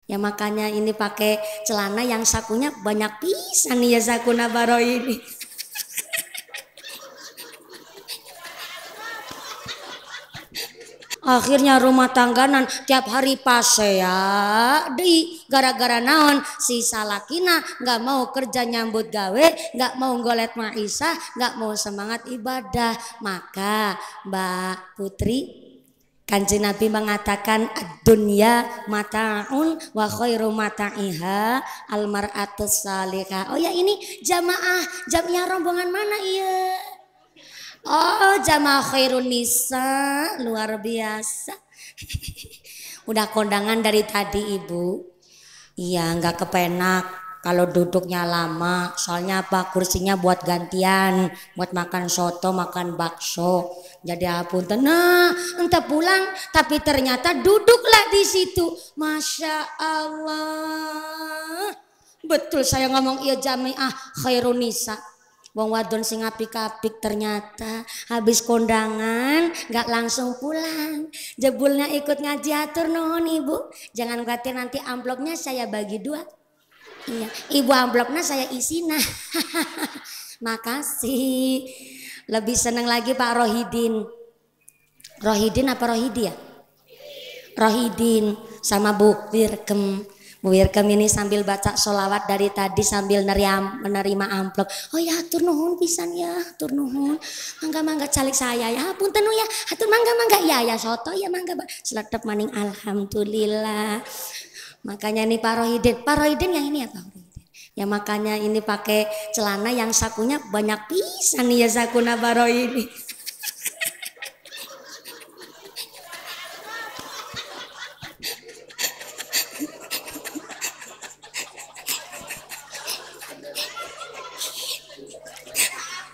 Ya makanya ini pakai celana yang sakunya banyak pisan ya sakuna baro ini. Akhirnya rumah tangganan tiap hari pase ya di gara-gara naon si salakina nggak mau kerja nyambut gawe, nggak mau golet maisah, nggak mau semangat ibadah. Maka Mbak Putri, Kanjeng Nabi mengatakan dunya mataun wa khairu mata'iha almar'atus salihah. Oh ya ini jamaah rombongan mana iya? Oh jamaah khairun nisa luar biasa. Udah kondangan dari tadi ibu. Iya nggak kepenak kalau duduknya lama. Soalnya apa kursinya buat gantian, buat makan soto, makan bakso. Jadi apunten, nah entah pulang tapi ternyata duduklah di situ. Masya Allah. Betul saya ngomong iya jamiah khairun nisa. Wong wadon sing apik-apik ternyata habis kondangan nggak langsung pulang. Jebulnya ikut ngaji atur nuhun ibu. Jangan khawatir nanti amplopnya saya bagi dua. Iya, ibu amplopnya saya isi nah. Makasih. Lebih seneng lagi Pak Rohidin. Rohidin apa Rohidi ya? Rohidin sama Bu Wirkem. Bu Wirkem ini sambil baca sholawat dari tadi sambil menerima amplop. Oh ya hatur nuhun pisan ya, hatur nuhun. Mangga calik saya ya, punten ya, hatur mangga ya soto ya mangga. Seletep maning alhamdulillah. Makanya ini Pak Rohidin yang ini ya Pak Rohidin. Ya makanya ini pakai celana yang sakunya banyak pisan ya sakuna baro ini.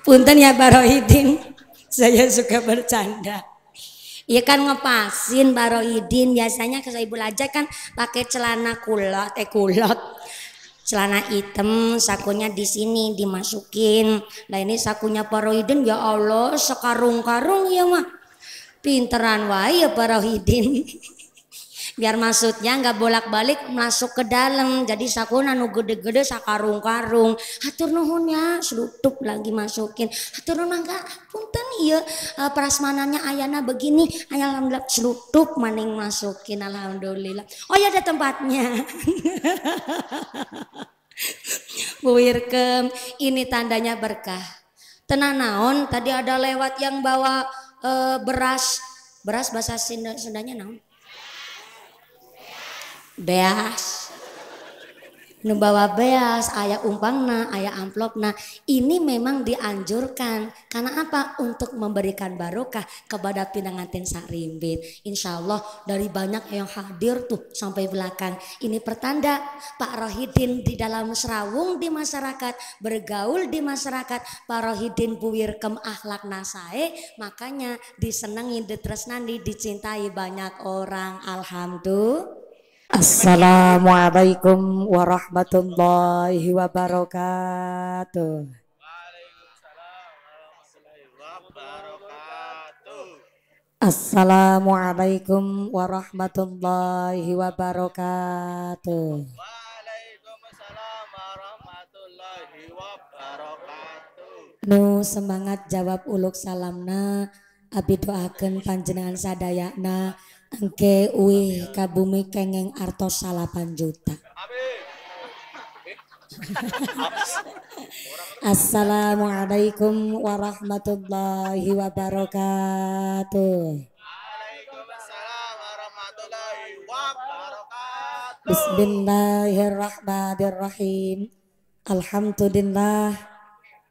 Punten ya Pak Rohidin, saya suka bercanda. Iya kan ngepasin Pak Rohidin, biasanya ke ibu aja kan pakai celana kulot, celana hitam, sakunya di sini dimasukin. Nah ini sakunya Pak Rohidin ya Allah sekarung-karung ya mah, pinteran wae ya Pak Rohidin. Biar maksudnya nggak bolak-balik masuk ke dalam, jadi sakuna nu gede-gede sakarung-karung. Hatur nuhun ya, selutup lagi masukin. Hatur nuhun mangga punten iya prasmanannya ayana begini, alhamdulillah selutup maning masukin alhamdulillah. Oh ya ada tempatnya. Bu Wirkem, ini tandanya berkah. Tenang naon, tadi ada lewat yang bawa beras bahasa Sundanya naon? Beas nu bawa beas aya umpangna aya amplopna. Ini memang dianjurkan karena apa? Untuk memberikan barokah kepada pinanganten sarimbit. Insya Allah dari banyak yang hadir tuh sampai belakang. Ini pertanda Pak Rohidin di dalam serawung di masyarakat, bergaul di masyarakat. Pak Rohidin Bu Wirkem akhlak nasae, makanya disenangi, ditresnani, dicintai banyak orang. Alhamdulillah. Assalamualaikum warahmatullahi wabarakatuh. Assalamualaikum warahmatullahi wabarakatuh. Nu semangat jawab uluk salamna, abi doakeun panjenengan sadayana engke uih ka bumi kengeng artos 8 juta. Assalamualaikum warahmatullahi wabarakatuh. Bismillahirrahmanirrahim.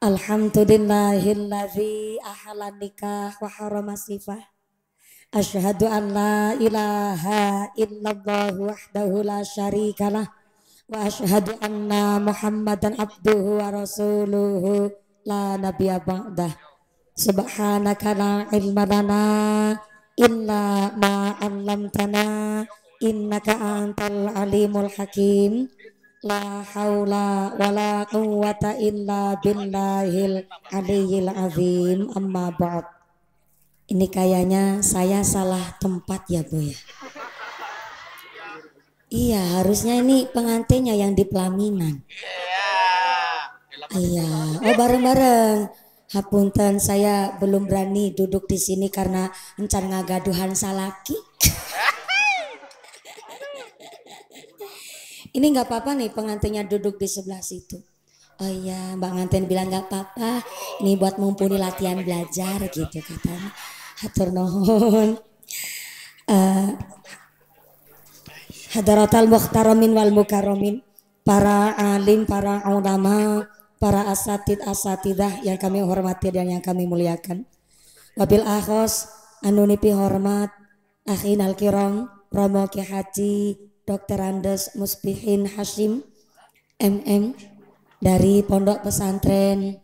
Alhamdulillahilladzi ahalan nikah wa harama sifah. Asyhadu an la ilaha illallah wahdahu la syarikalah wa asyhadu anna Muhammadan abduhu wa rasuluhu la nabiyya ba'dah. Subhanaka la ilma lana illa ma 'allamtana innaka antal alimul hakim. La haula wala quwwata illa billahil aliyyil azim. Amma ba'd. Ini kayaknya saya salah tempat ya Bu ya. Iya, harusnya ini pengantinnya yang di pelaminan. Iya, oh bareng-bareng. Hapunten, saya belum berani duduk di sini karena encan ngagaduhan salaki. Ini nggak apa-apa nih pengantinnya duduk di sebelah situ. Oh iya, Mbak Nganten bilang nggak apa-apa. Ini buat mumpuni latihan belajar gitu katanya. Hatur nuhun. Uh, Hadaratal muhtaramin wal mukarramin, para alim, para ulama, para asatidah yang kami hormati dan yang kami muliakan. Wabil akhos anu nipi hormat akhinal kiram Romo Ki Haji Dr. Andes Musbihin Hashim MM dari Pondok Pesantren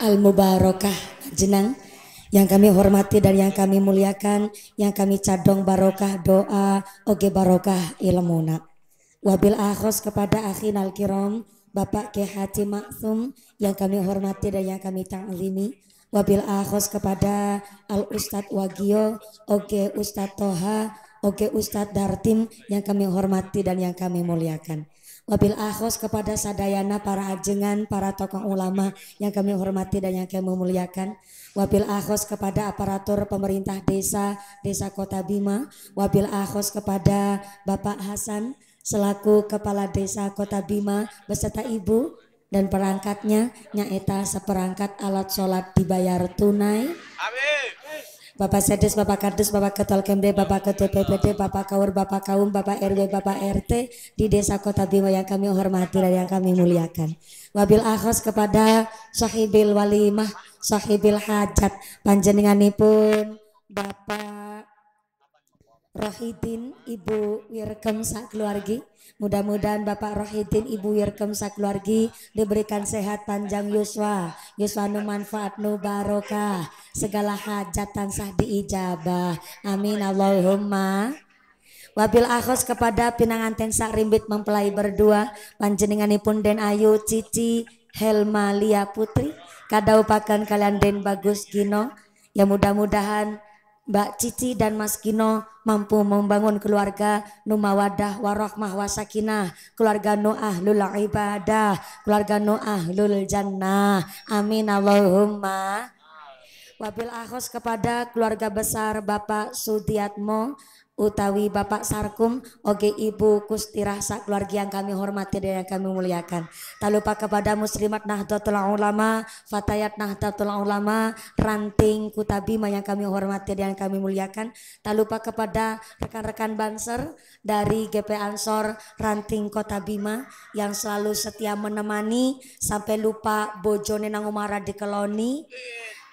Al Mubarakah Jenang, yang kami hormati dan yang kami muliakan, yang kami cadong barokah doa oge barokah ilmuna. Wabil akhos kepada akhinal kiram Bapak Ki Haji Maksum yang kami hormati dan yang kami ta'zimi. Wabil akhos kepada Al Ustadz Wagio oge Ustadz Toha oge Ustadz Dartim yang kami hormati dan yang kami muliakan. Wabil akhos kepada sadayana para ajengan, para tokoh ulama yang kami hormati dan yang kami muliakan. Wabil akhos kepada aparatur pemerintah desa Kota Bima. Wabil akhos kepada Bapak Hasan selaku Kepala Desa Kota Bima beserta Ibu dan perangkatnya nyaeta seperangkat alat sholat dibayar tunai. Amin. Bapak Sedes, Bapak Kardus, Bapak Ketua Kemde, Bapak Ketua PPD, Bapak Kaur, Bapak Kaum, Bapak RW, Bapak RT di Desa Kota Bima yang kami hormati dan yang kami muliakan. Wabil akhos kepada sahibil walimah, sahibil hajat, panjenenganipun Bapak Rohidin, Ibu Wirkem sakeluargi. Mudah-mudahan Bapak Rohidin, Ibu Wirkem sakeluargi diberikan sehat panjang yuswa nu manfaat nu barokah, segala hajat tansah diijabah. Amin Allahumma. Wabil akhos kepada pinanganten sak rimbit mempelai berdua, panjenenganipun Den Ayu Cici Helma Lia Putri kadaupaken kalian Den Bagus Gino. Ya mudah-mudahan Mbak Cici dan Mas Gino mampu membangun keluarga nu mawadah warahmah wasakinah, keluarga nu ahlul ibadah, keluarga nu ahlul jannah. Amin Allahumma. Wabil akhos kepada keluarga besar Bapak Sudiatmo utawi Bapak Sarkum oge Ibu Kustirah keluarga yang kami hormati dan yang kami muliakan. Tak lupa kepada Muslimat Nahdlatul Ulama, Fatayat Nahdlatul Ulama, Ranting Kutabima yang kami hormati dan yang kami muliakan. Tak lupa kepada rekan-rekan Banser dari GP Ansor Ranting Kota Bima yang selalu setia menemani sampai lupa bojone nang umara di Keloni.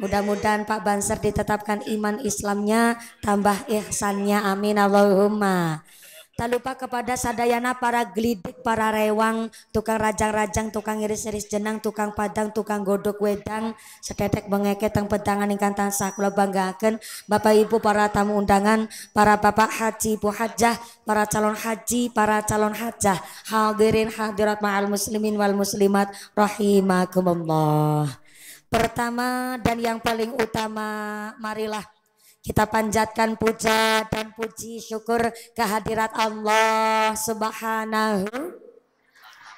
Mudah-mudahan Pak Banser ditetapkan iman Islamnya, tambah ihsannya, amin Allahumma. Tak lupa kepada sadayana para gelidik, para rewang, tukang rajang-rajang, tukang iris-iris jenang, tukang padang, tukang godok wedang, setetek bengeke teng pedangan ingkang tansah kula banggaken. Bapak Ibu para tamu undangan, para Bapak Haji, Ibu Hajah, para calon haji, para calon hajah, hadirin hadirat ma'al muslimin wal muslimat rahimakumullah. Pertama dan yang paling utama, marilah kita panjatkan puja dan puji syukur kehadirat Allah Subhanahu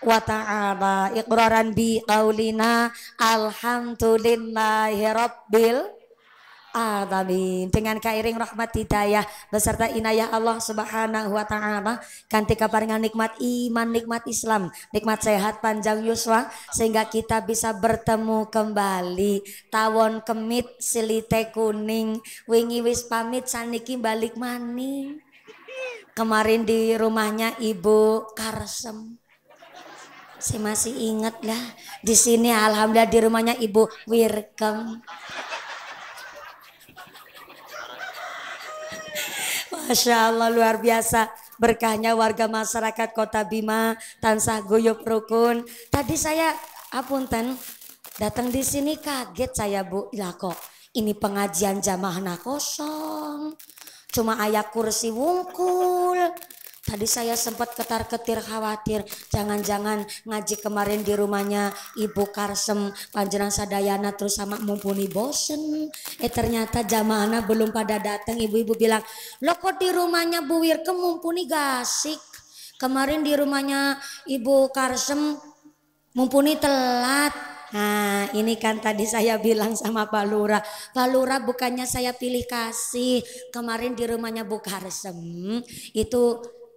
wa ta'ala. Iqraran bi qaulina alhamdulillahi rabbil alamin. Dengan kairing rahmat hidayah beserta inayah Allah Subhanahu wa ta'ala kanthi kaparingan nikmat iman, nikmat Islam, nikmat sehat panjang yuswa sehingga kita bisa bertemu kembali. Tawon kemit silite kuning wingi wis pamit saniki balik maning. Kemarin di rumahnya Ibu Karsem. Saya masih ingat lah. Di sini alhamdulillah di rumahnya Ibu Wirkem. Masya Allah luar biasa berkahnya warga masyarakat Kota Bima tansah guyup rukun. Tadi saya apunten datang di sini kaget saya Bu, lah kok ini pengajian jamaahna kosong, cuma ayah kursi wungkul, Tadi saya sempat ketar-ketir khawatir jangan-jangan ngaji kemarin di rumahnya Ibu Karsem panjenengan sadayana terus sama mumpuni bosen. Ternyata jamaahnya belum pada datang. Ibu-ibu bilang, "Lo kok di rumahnya Bu Wirkem mumpuni gasik? Kemarin di rumahnya Ibu Karsem mumpuni telat." Nah ini kan tadi saya bilang sama Pak Lurah, Pak Lurah bukannya saya pilih kasih, kemarin di rumahnya Bu Karsem itu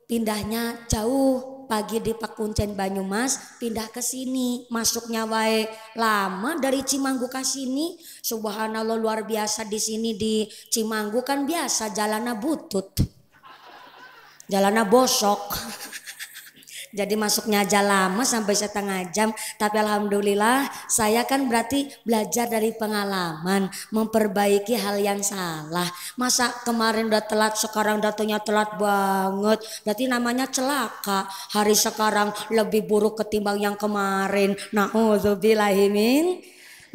pindahnya jauh, pagi di Pakuncen Banyumas pindah ke sini, masuknya wae lama dari Cimanggu ke sini. Subhanallah luar biasa, di sini di Cimanggu kan biasa jalannya butut, jalannya bosok. Jadi masuknya aja lama sampai setengah jam. Tapi alhamdulillah saya kan berarti belajar dari pengalaman, memperbaiki hal yang salah. Masa kemarin udah telat, sekarang datanya telat banget, berarti namanya celaka. Hari sekarang lebih buruk ketimbang yang kemarin. Na'udzubillahimin.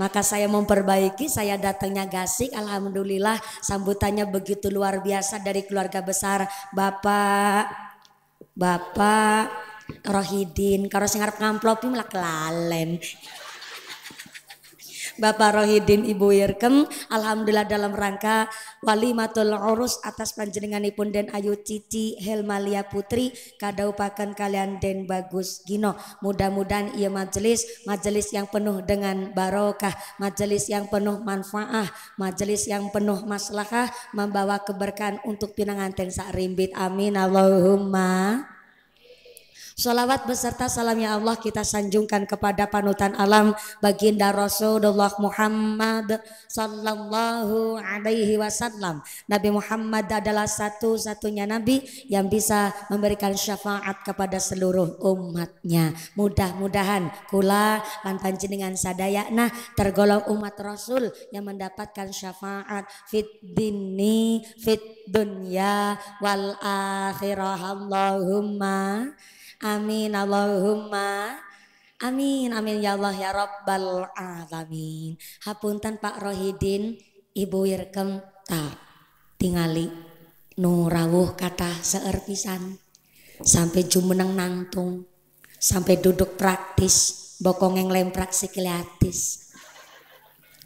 Maka saya memperbaiki, saya datangnya gasik. Alhamdulillah sambutannya begitu luar biasa dari keluarga besar Bapak Rohidin. Kalau sing ngarep ngamplopi malah kelalen. Bapak Rohidin, Ibu Wirkem, alhamdulillah dalam rangka walimatul urus atas panjenenganipun Den Ayu Cici Helmalia Putri kadaupaken kalian Den Bagus Gino. Mudah-mudahan ia majelis yang penuh dengan barokah, majelis yang penuh manfaah, majelis yang penuh maslahah, membawa keberkahan untuk pinanganten sak rimbit. Amin Allahumma. Sholawat beserta salamnya Allah kita sanjungkan kepada panutan alam baginda Rasulullah Muhammad sallallahu alaihi wasallam. Nabi Muhammad adalah satu-satunya nabi yang bisa memberikan syafaat kepada seluruh umatnya. Mudah-mudahan kula lan panjenengan sadayana tergolong umat Rasul yang mendapatkan syafaat fit dini fit dunya wal akhirah. Allahumma amin Allahumma amin amin ya Allah ya Rabbal alamin. Hapunten Pak Rohidin, Ibu Wirkem tak tingali nu rawuh kata seueur pisan sampai jumeneng nangtung sampai duduk praktis bokong yang lemprak sikiliatis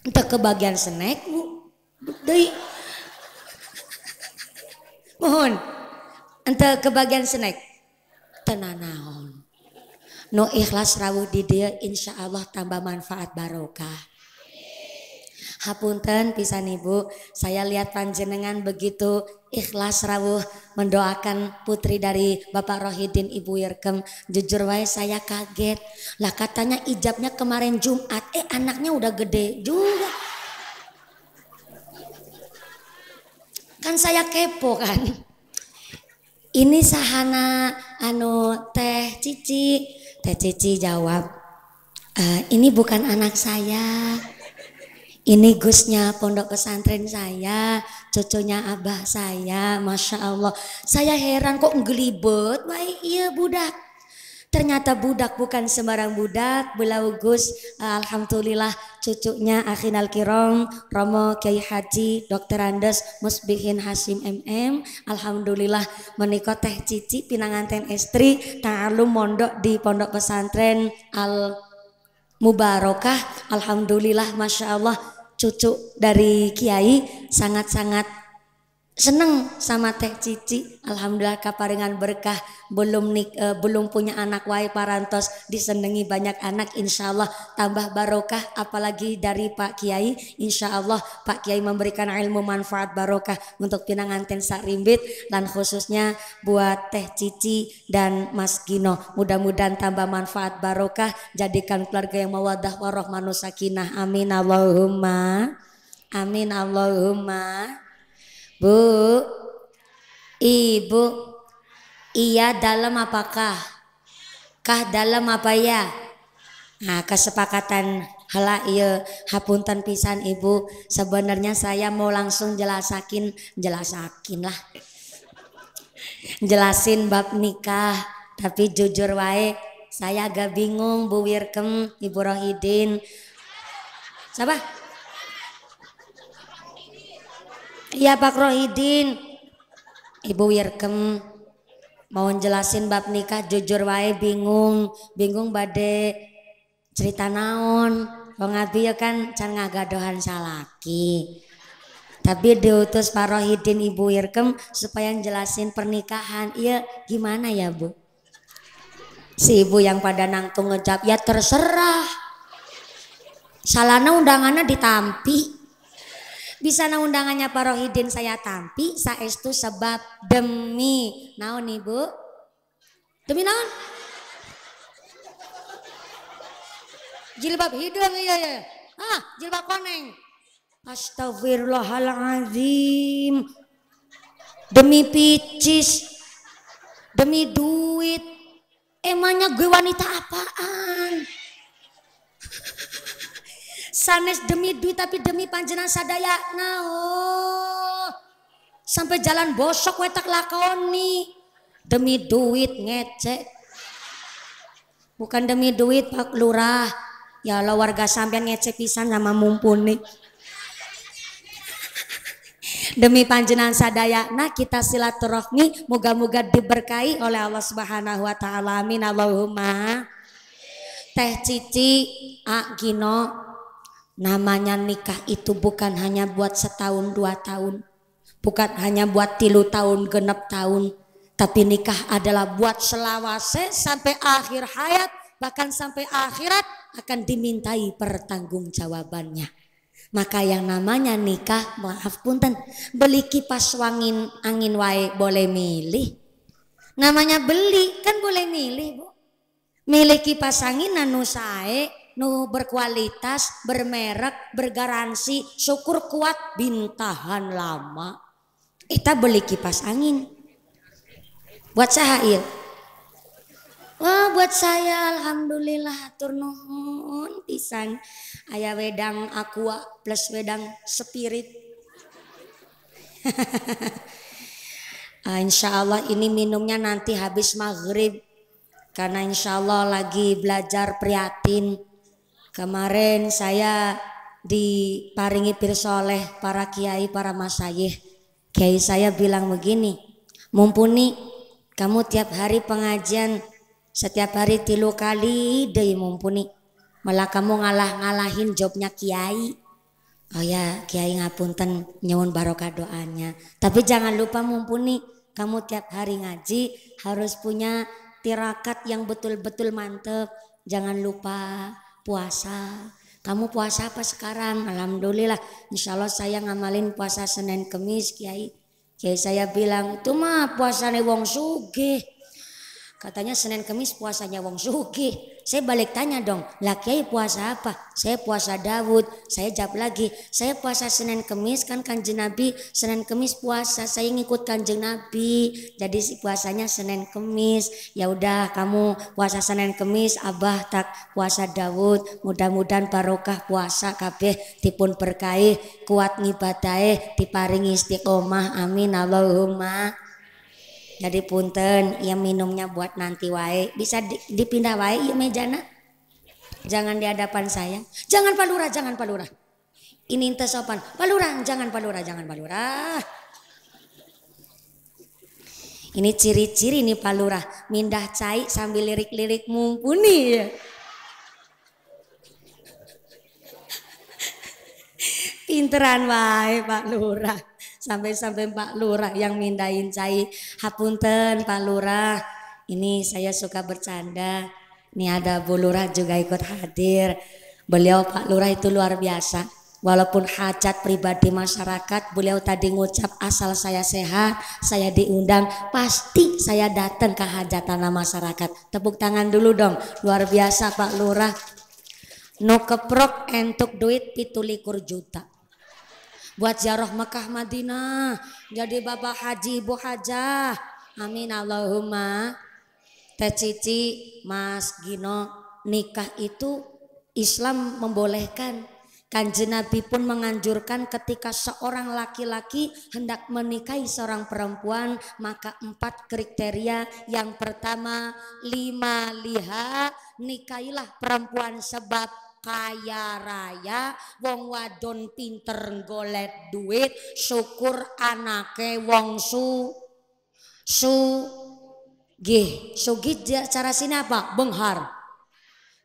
entah kebagian snack Bu deui mohon entah kebagian snack tenanaon no ikhlas rawuh di dia insya Allah tambah manfaat barokah. Hapunten pisan Ibu, saya lihat panjenengan begitu ikhlas rawuh mendoakan putri dari Bapak Rohidin Ibu Wirkem. Jujur wae saya kaget lah, katanya ijabnya kemarin Jumat, anaknya udah gede juga. Kan saya kepo kan, ini sahana anu Teh Cici jawab, ini bukan anak saya, ini Gusnya pondok pesantren saya, cucunya abah saya. Masya Allah, saya heran kok ngelibet baik iya budak. Ternyata budak bukan sembarang budak, belau Gus, alhamdulillah cucunya Akhinal Kiram Romo Kiai Haji Dr. Andes Musbihin Hasim MM. Alhamdulillah menika Teh Cici pinanganten estri ta'alum mondok di pondok pesantren Al Mubarakah. Alhamdulillah masya Allah cucu dari Kiai sangat-sangat seneng sama Teh Cici. Alhamdulillah kaparingan berkah, belum punya anak wae parantos disenengi banyak anak, insya Allah tambah barokah. Apalagi dari Pak Kiai, insya Allah Pak Kiai memberikan ilmu manfaat barokah untuk pinanganten sakrimbit dan khususnya buat Teh Cici dan Mas Gino. Mudah-mudahan tambah manfaat barokah, jadikan keluarga yang mawaddah warahmah sakinah. Amin Allahumma amin Allahumma. Bu, Ibu, iya dalam apakah? Kah dalam apa ya? Nah, kesepakatan hala iya hapunten pisan Ibu. Sebenarnya saya mau langsung jelasin lah. Jelasin bab nikah, tapi jujur wae saya agak bingung Bu Wirkem, Ibu Rohidin. Siapa? Iya Pak Rohidin, Ibu Wirkem, Mau jelasin bab nikah jujur wae bingung bade cerita naon. Wong abi kan can ngagadohan salaki. Tapi diutus Pak Rohidin Ibu Irkem supaya jelasin pernikahan. Iya gimana ya Bu? Si ibu yang pada nangtung ngejawab ya terserah. Salahna undangannya ditampi. Bisa na undangannya Pak Rohidin saya tampi saestu sebab demi naon Ibu? Demi naon? Jilbab hidung iya. Jilbab koneng. Astagfirullahaladzim. Demi picis. Demi duit. Emangnya gue wanita apaan? Sanes demi duit tapi demi panjenengan sadaya oh. Sampai jalan bosok wetak lakoni demi duit ngecek. Bukan demi duit Pak Lurah. Ya Allah warga sampean ngecek pisan sama mumpuni. Demi panjenengan sadaya nah kita silaturahmi moga-moga diberkahi oleh Allah Subhanahu wa taala. Amin Allahumma. Teh Cici Gino, namanya nikah itu bukan hanya buat setahun 2 tahun, bukan hanya buat 3 tahun genep tahun, tapi nikah adalah buat selawase sampai akhir hayat, bahkan sampai akhirat akan dimintai pertanggungjawabannya. Maka yang namanya nikah, maaf punten, beli kipas angin wae boleh milih. Namanya beli kan boleh milih Bu. Milih kipas angin anu sae nu berkualitas, bermerek, bergaransi, syukur kuat, bintahan lama. Kita beli kipas angin. Buat saya wah buat saya alhamdulillah hatur nuhun pisan. Aya wedang aqua plus wedang spirit. Insya Allah ini minumnya nanti habis maghrib. Karena insya Allah lagi belajar prihatin. Kemarin saya diparingi pirsa oleh para kiai, para masayih. Kiai saya bilang begini, mumpuni kamu tiap hari pengajian, setiap hari 3 kali deh mumpuni. Malah kamu ngalahin jobnya kiai. Oh ya kiai ngapunten nyuwun barokah doanya. Tapi jangan lupa mumpuni, kamu tiap hari ngaji harus punya tirakat yang betul-betul mantep. Jangan lupa puasa. Kamu puasa apa sekarang? Alhamdulillah. Insya Allah saya ngamalin puasa Senin Kemis Kiai. Kiai saya bilang itu mah puasanya wong sugih. Katanya Senin Kemis puasanya wong sugih. Saya balik tanya dong, lah Kiai puasa apa? Saya puasa Daud. Saya jawab lagi, saya puasa Senin Kemis kan Kanjeng Nabi Senin Kemis puasa. Saya ngikut Kanjeng Nabi. Jadi puasanya Senin Kemis. Ya udah kamu puasa Senin Kemis, Abah tak puasa Daud. Mudah-mudahan barokah puasa kabeh dipun berkahi, kuat ngibadahe, diparingi istiqomah. Amin Allahumma. Jadi punten, ya minumnya buat nanti wae. Bisa dipindah wae ya mejana. Jangan di hadapan saya. Jangan Pak Lurah, jangan Pak Lurah. Ini ente sopan. Pak Lurah, jangan Pak Lurah, jangan Pak Lurah. Ini ciri-ciri nih Pak Lurah. Mindah cai sambil lirik-lirik mumpuni ya. Pinteran wae Pak Lurah. Sampai-sampai Pak Lurah yang mindahin cai. Hapunten Pak Lurah, ini saya suka bercanda. Ini ada Bu Lurah juga ikut hadir. Beliau Pak Lurah itu luar biasa. Walaupun hajat pribadi masyarakat, beliau tadi ngucap asal saya sehat, saya diundang, pasti saya datang ke hajatan masyarakat. Tepuk tangan dulu dong, luar biasa Pak Lurah. No keprok entuk duit 17 juta. Buat ziarah Mekah Madinah, jadi bapak haji ibu hajah. Amin Allahumma. Teh Cici, Mas Gino, nikah itu Islam membolehkan. Kanjeng Nabi pun menganjurkan ketika seorang laki-laki hendak menikahi seorang perempuan, maka 4 kriteria. Yang pertama, 5 liha, nikahilah perempuan sebab kaya raya, wong wadon pinter golet duit, syukur anake wong su Gih, sugih cara sini apa? Benghar.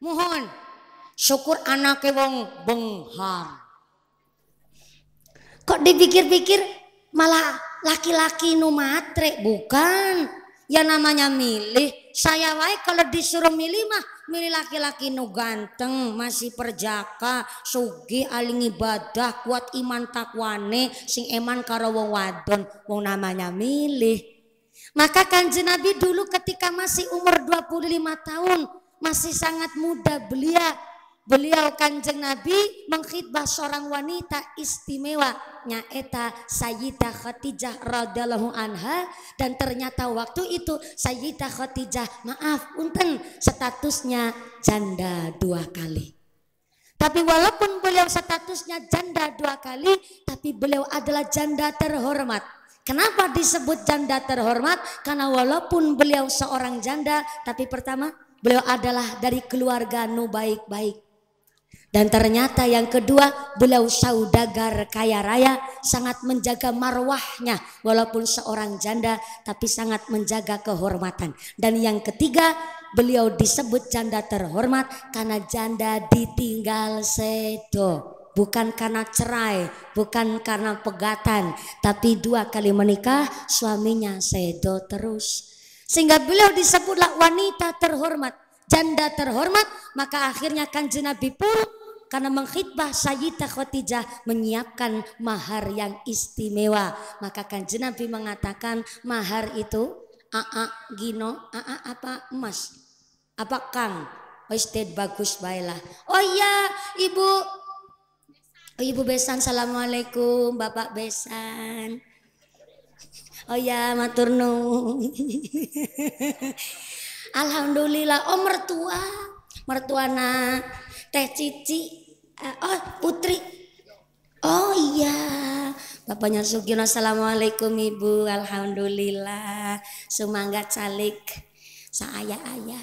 Mohon syukur anaknya wong benghar. Kok dipikir-pikir malah laki-laki nu matre, bukan. Ya namanya milih. Saya wae kalau disuruh milih mah milih laki-laki nu ganteng, masih perjaka, sugih, aling ibadah, kuat iman takwane, sing eman karo wong wadon, wong namanya milih. Maka Kanjeng Nabi dulu ketika masih umur 25 tahun, masih sangat muda beliau Kanjeng Nabi mengkhidbah seorang wanita istimewa nyaeta Sayyidah Khadijah radhiyallahu anha, dan ternyata waktu itu Sayyidah Khadijah maaf punten statusnya janda 2 kali. Tapi walaupun beliau statusnya janda 2 kali, tapi beliau adalah janda terhormat. Kenapa disebut janda terhormat? Karena walaupun beliau seorang janda, tapi pertama beliau adalah dari keluarga nu baik-baik. Dan ternyata yang kedua, beliau saudagar kaya raya, sangat menjaga marwahnya walaupun seorang janda, tapi sangat menjaga kehormatan. Dan yang ketiga, beliau disebut janda terhormat karena janda ditinggal sedo. Bukan karena cerai, bukan karena pegatan, tapi 2 kali menikah suaminya sedo terus. Sehingga beliau disebutlah wanita terhormat, janda terhormat. Maka akhirnya Kanjeng Nabi pun karena mengkhidbah Sayyidah Khadijah menyiapkan mahar yang istimewa. Maka Kanjeng Nabi mengatakan mahar itu gino, apa emas, apa kang, bagus baiklah. Oh iya Ibu Besan, assalamualaikum Bapak Besan. Oh ya matur nuwun. Alhamdulillah. Oh mertuana Teh Cici. Oh Putri. Oh iya. Bapaknya Sugiono, assalamualaikum Ibu. Alhamdulillah. Sumangga calik saaya-aya.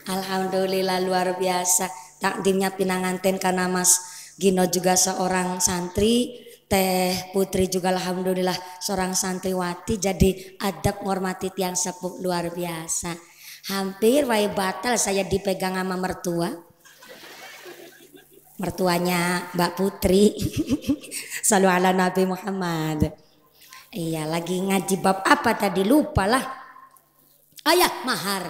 Alhamdulillah luar biasa. Takdimnya pinanganten karena Mas Gino juga seorang santri, Teh Putri juga alhamdulillah seorang santriwati. Jadi adab menghormati tiang sepuh luar biasa. Hampir wae batal saya dipegang sama mertuanya Mbak Putri. Sallu ala Nabi Muhammad. Iya, lagi ngaji bab apa tadi lupa lah. Oh ya, mahar.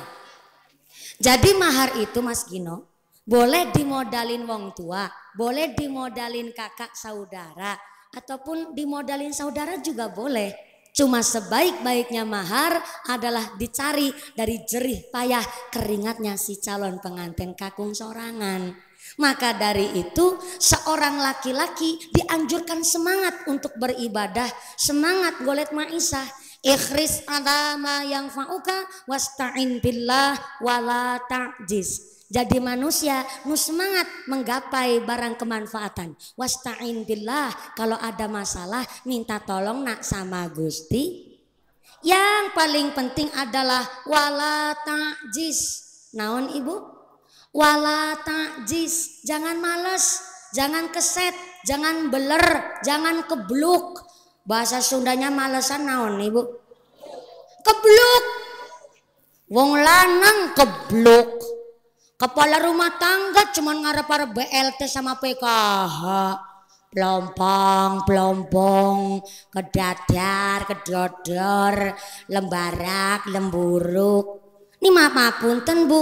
Jadi mahar itu Mas Gino boleh dimodalin wong tua, boleh dimodalin kakak saudara, ataupun dimodalin saudara juga boleh. Cuma sebaik-baiknya mahar adalah dicari dari jerih payah keringatnya si calon pengantin kakung sorangan. Maka dari itu seorang laki-laki dianjurkan semangat untuk beribadah, semangat golet maisah. Ikhris adama yang fa'uka wasta'in billah wala ta'jiz. Jadi manusia nu semangat menggapai barang kemanfaatan. Wasta'in billah, kalau ada masalah minta tolong nak sama Gusti. Yang paling penting adalah wala ta'jiz. Naon Ibu? Wala ta'jiz. Jangan males, jangan keset, jangan beler, jangan kebluk. Bahasa Sundanya malesan naon Ibu? Kebluk. Wong lanang kebluk. Kepala rumah tangga cuman ngarep-arep BLT sama PKH. Pelompong, kedadar, kedodor, lembarak, lemburuk. Ini maaf punten Bu.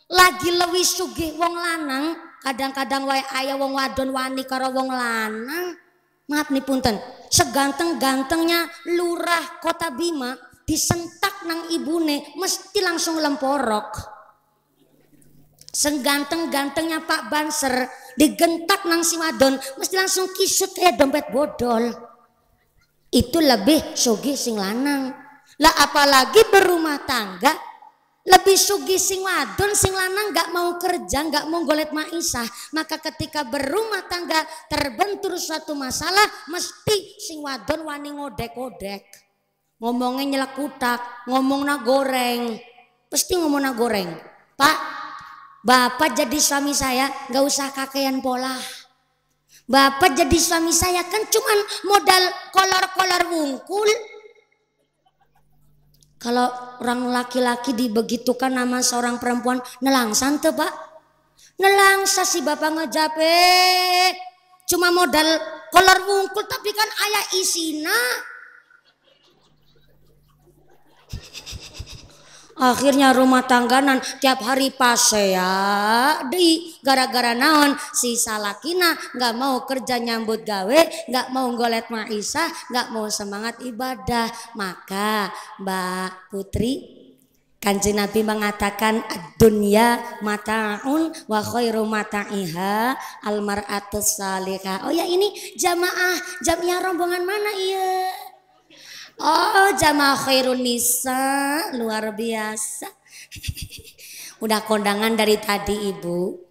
Lagi lewih sugih wong lanang, kadang-kadang wae aya wong wadon wani karo wong lanang. Maaf nih punten, seganteng-gantengnya lurah Kota Bima disentak nang ibune mesti langsung lemporok. Seganteng-gantengnya Pak Banser digentak nang si wadon mesti langsung kisut kayak dompet bodol. Itu lebih sugih sing lanang. Lah apalagi berumah tangga, lebih sugih sing wadon, sing lanang gak mau kerja, gak mau golet maisah. Maka ketika berumah tangga terbentur suatu masalah, mesti sing wadon wani ngodek-odek. Ngomongnya nyelak kutak, ngomongnya goreng. Pasti ngomongnya goreng. Pak, Bapak jadi suami saya gak usah kakean pola. Bapak jadi suami saya kan cuman modal kolor-kolor wungkul. Kalau orang laki-laki dibegitukan nama seorang perempuan, nelangsan tuh Pak. Nelangsa si bapak ngejape. Cuma modal kolor wungkul tapi kan ayah isina. Akhirnya rumah tangganan tiap hari pasea di gara-gara naon si salakina nggak mau kerja nyambut gawe, nggak mau golet maisah, nggak mau semangat ibadah. Maka Mbak Putri, Kanjeng Nabi mengatakan dunya mataun wa khairu mata'iha almar'atus salihah. Oh ya ini jamnya rombongan mana iya? Oh jamaah khairun nisa luar biasa. Udah kondangan dari tadi ibu.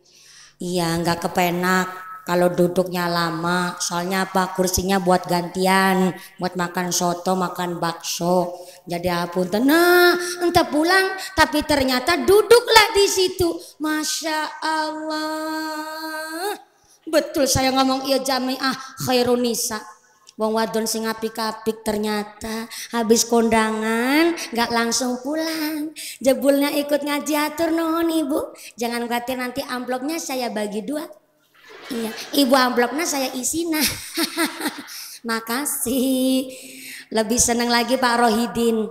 Iya nggak kepenak kalau duduknya lama. Soalnya apa kursinya buat gantian, buat makan soto, makan bakso. Jadi apunten, nah entah pulang tapi ternyata duduklah di situ. Masya Allah. Betul saya ngomong iya jamaah khairun nisa. Wong wadon sing apik-apik ternyata habis kondangan nggak langsung pulang. Jebulnya ikut ngaji atur nuhun ibu. Jangan khawatir nanti amplopnya saya bagi dua. Iya, ibu amplopnya saya isi nah. Makasih. Lebih seneng lagi Pak Rohidin.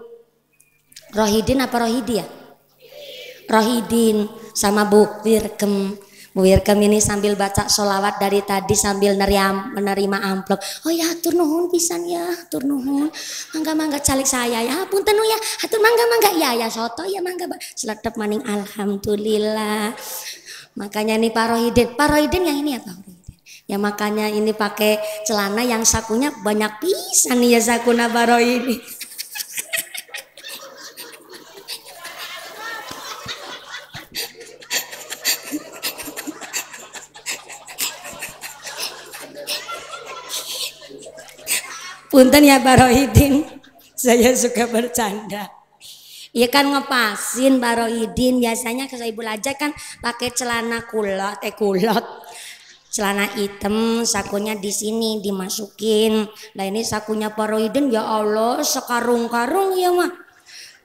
Rohidin apa Rohidi ya? Rohidin sama Bu Wirkem. Bu Wirkem ini sambil baca sholawat dari tadi sambil menerima amplop. Oh ya hatur nuhun pisan ya, hatur nuhun. Mangga calik saya ya, punten ya. Hatur mangga ya soto ya mangga. Seletep maning alhamdulillah. Makanya nih Pak Rohidin yang ini ya Pak Rohidin. Ya makanya ini pakai celana yang sakunya banyak pisan ya sakuna Pak Rohidin. Punten ya Pak Rohidin, saya suka bercanda. Iya kan ngepasin Pak Rohidin, biasanya kalau ibu aja kan pakai celana kulot, celana hitam, sakunya di sini dimasukin. Nah ini sakunya Pak Rohidin ya Allah sekarung-karung ya mah,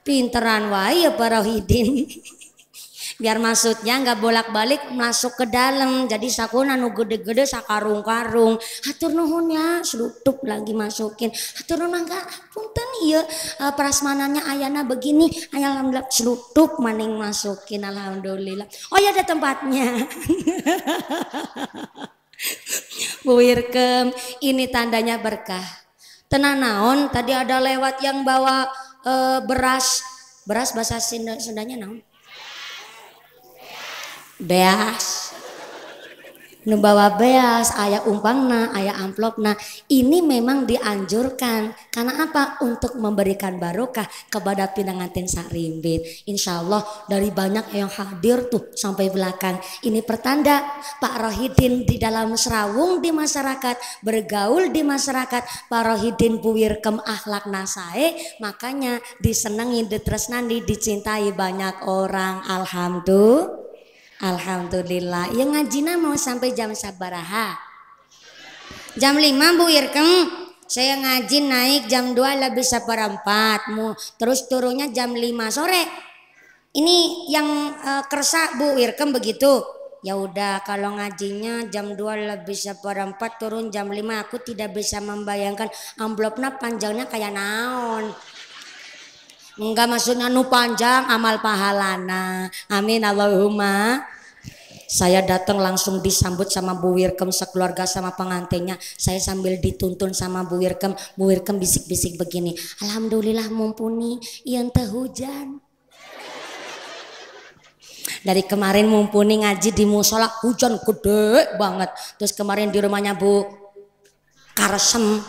pinteran wae ya Pak Rohidin. Biar maksudnya nggak bolak-balik masuk ke dalam, jadi sakuna nu gede-gede sakarung-karung. Hatur nuhun ya, selutup lagi masukin. Hatur nuhun enggak punten iya prasmanannya ayana begini, alhamdulillah selutup maning masukin alhamdulillah. Oh ya ada tempatnya. Bu Wirkem, ini tandanya berkah. Tenang naon, tadi ada lewat yang bawa beras bahasa Sundanya naon? Beas nu bawa beas aya umpangna aya amplopna. Ini memang dianjurkan karena apa? Untuk memberikan barokah kepada pinanganten sarimbit. Insya Allah dari banyak yang hadir tuh sampai belakang. Ini pertanda Pak Rohidin di dalam serawung di masyarakat, bergaul di masyarakat. Pak Rohidin Bu Wirkem akhlak nasae, makanya disenangi, ditresnani, dicintai banyak orang. Alhamdulillah. Ya ngajina mau sampai jam sabaraha? Jam 5 Bu Wirkem. Saya ngaji naik jam 2 lebih seperempat. Terus turunnya jam 5 sore. Ini yang kersa Bu Wirkem begitu. Ya udah kalau ngajinya jam 2 lebih seperempat turun jam 5, aku tidak bisa membayangkan amplopnya panjangnya kayak naon. Enggak maksudnya nu panjang amal pahalana. Amin Allahumma. Saya datang langsung disambut sama Bu Wirkem sekeluarga sama pengantinnya. Saya sambil dituntun sama Bu Wirkem. Bu Wirkem bisik-bisik begini. Alhamdulillah mumpuni ieu teh hujan. Dari kemarin mumpuni ngaji di musola hujan gede banget. Terus kemarin di rumahnya Bu Karsem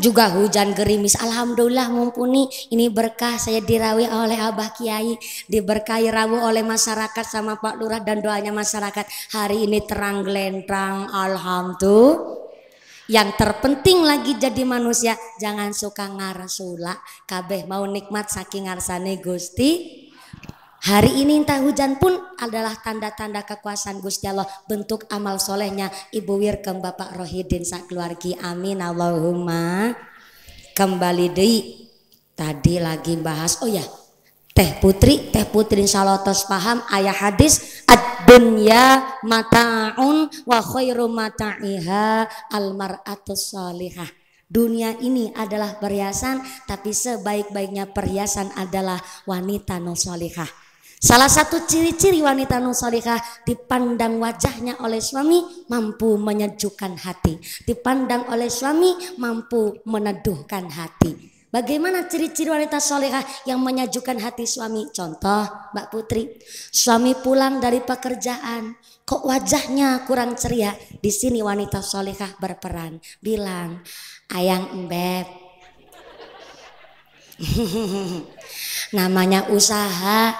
juga hujan gerimis. Alhamdulillah mumpuni, ini berkah saya dirawi oleh Abah Kiai, diberkahi rawuh oleh masyarakat sama Pak Lurah dan doanya masyarakat. Hari ini terang gelentang, alhamdulillah. Yang terpenting lagi jadi manusia jangan suka ngaresula, kabeh mau nikmat saking ngarsane Gusti. Hari ini entah hujan pun adalah tanda-tanda kekuasaan Gusti Allah, bentuk amal solehnya Ibu Wirkem Bapak Rohidin sakeluargi. Amin Allahumma. Kembali deui Tadi lagi bahas, oh ya, Teh Putri insya Allah tos paham ayat hadis ad-dunya mata'un wa khairu mata'iha al-mar'atus salihah. Dunia ini adalah perhiasan, tapi sebaik-baiknya perhiasan adalah wanita nussolihah. Salah satu ciri-ciri wanita nussolihah, dipandang wajahnya oleh suami mampu menyejukkan hati, dipandang oleh suami mampu meneduhkan hati. Bagaimana ciri-ciri wanita solehah yang menyejukkan hati suami? Contoh Mbak Putri, suami pulang dari pekerjaan, kok wajahnya kurang ceria? Di sini wanita solehah berperan, bilang, ayang embeb, namanya usaha,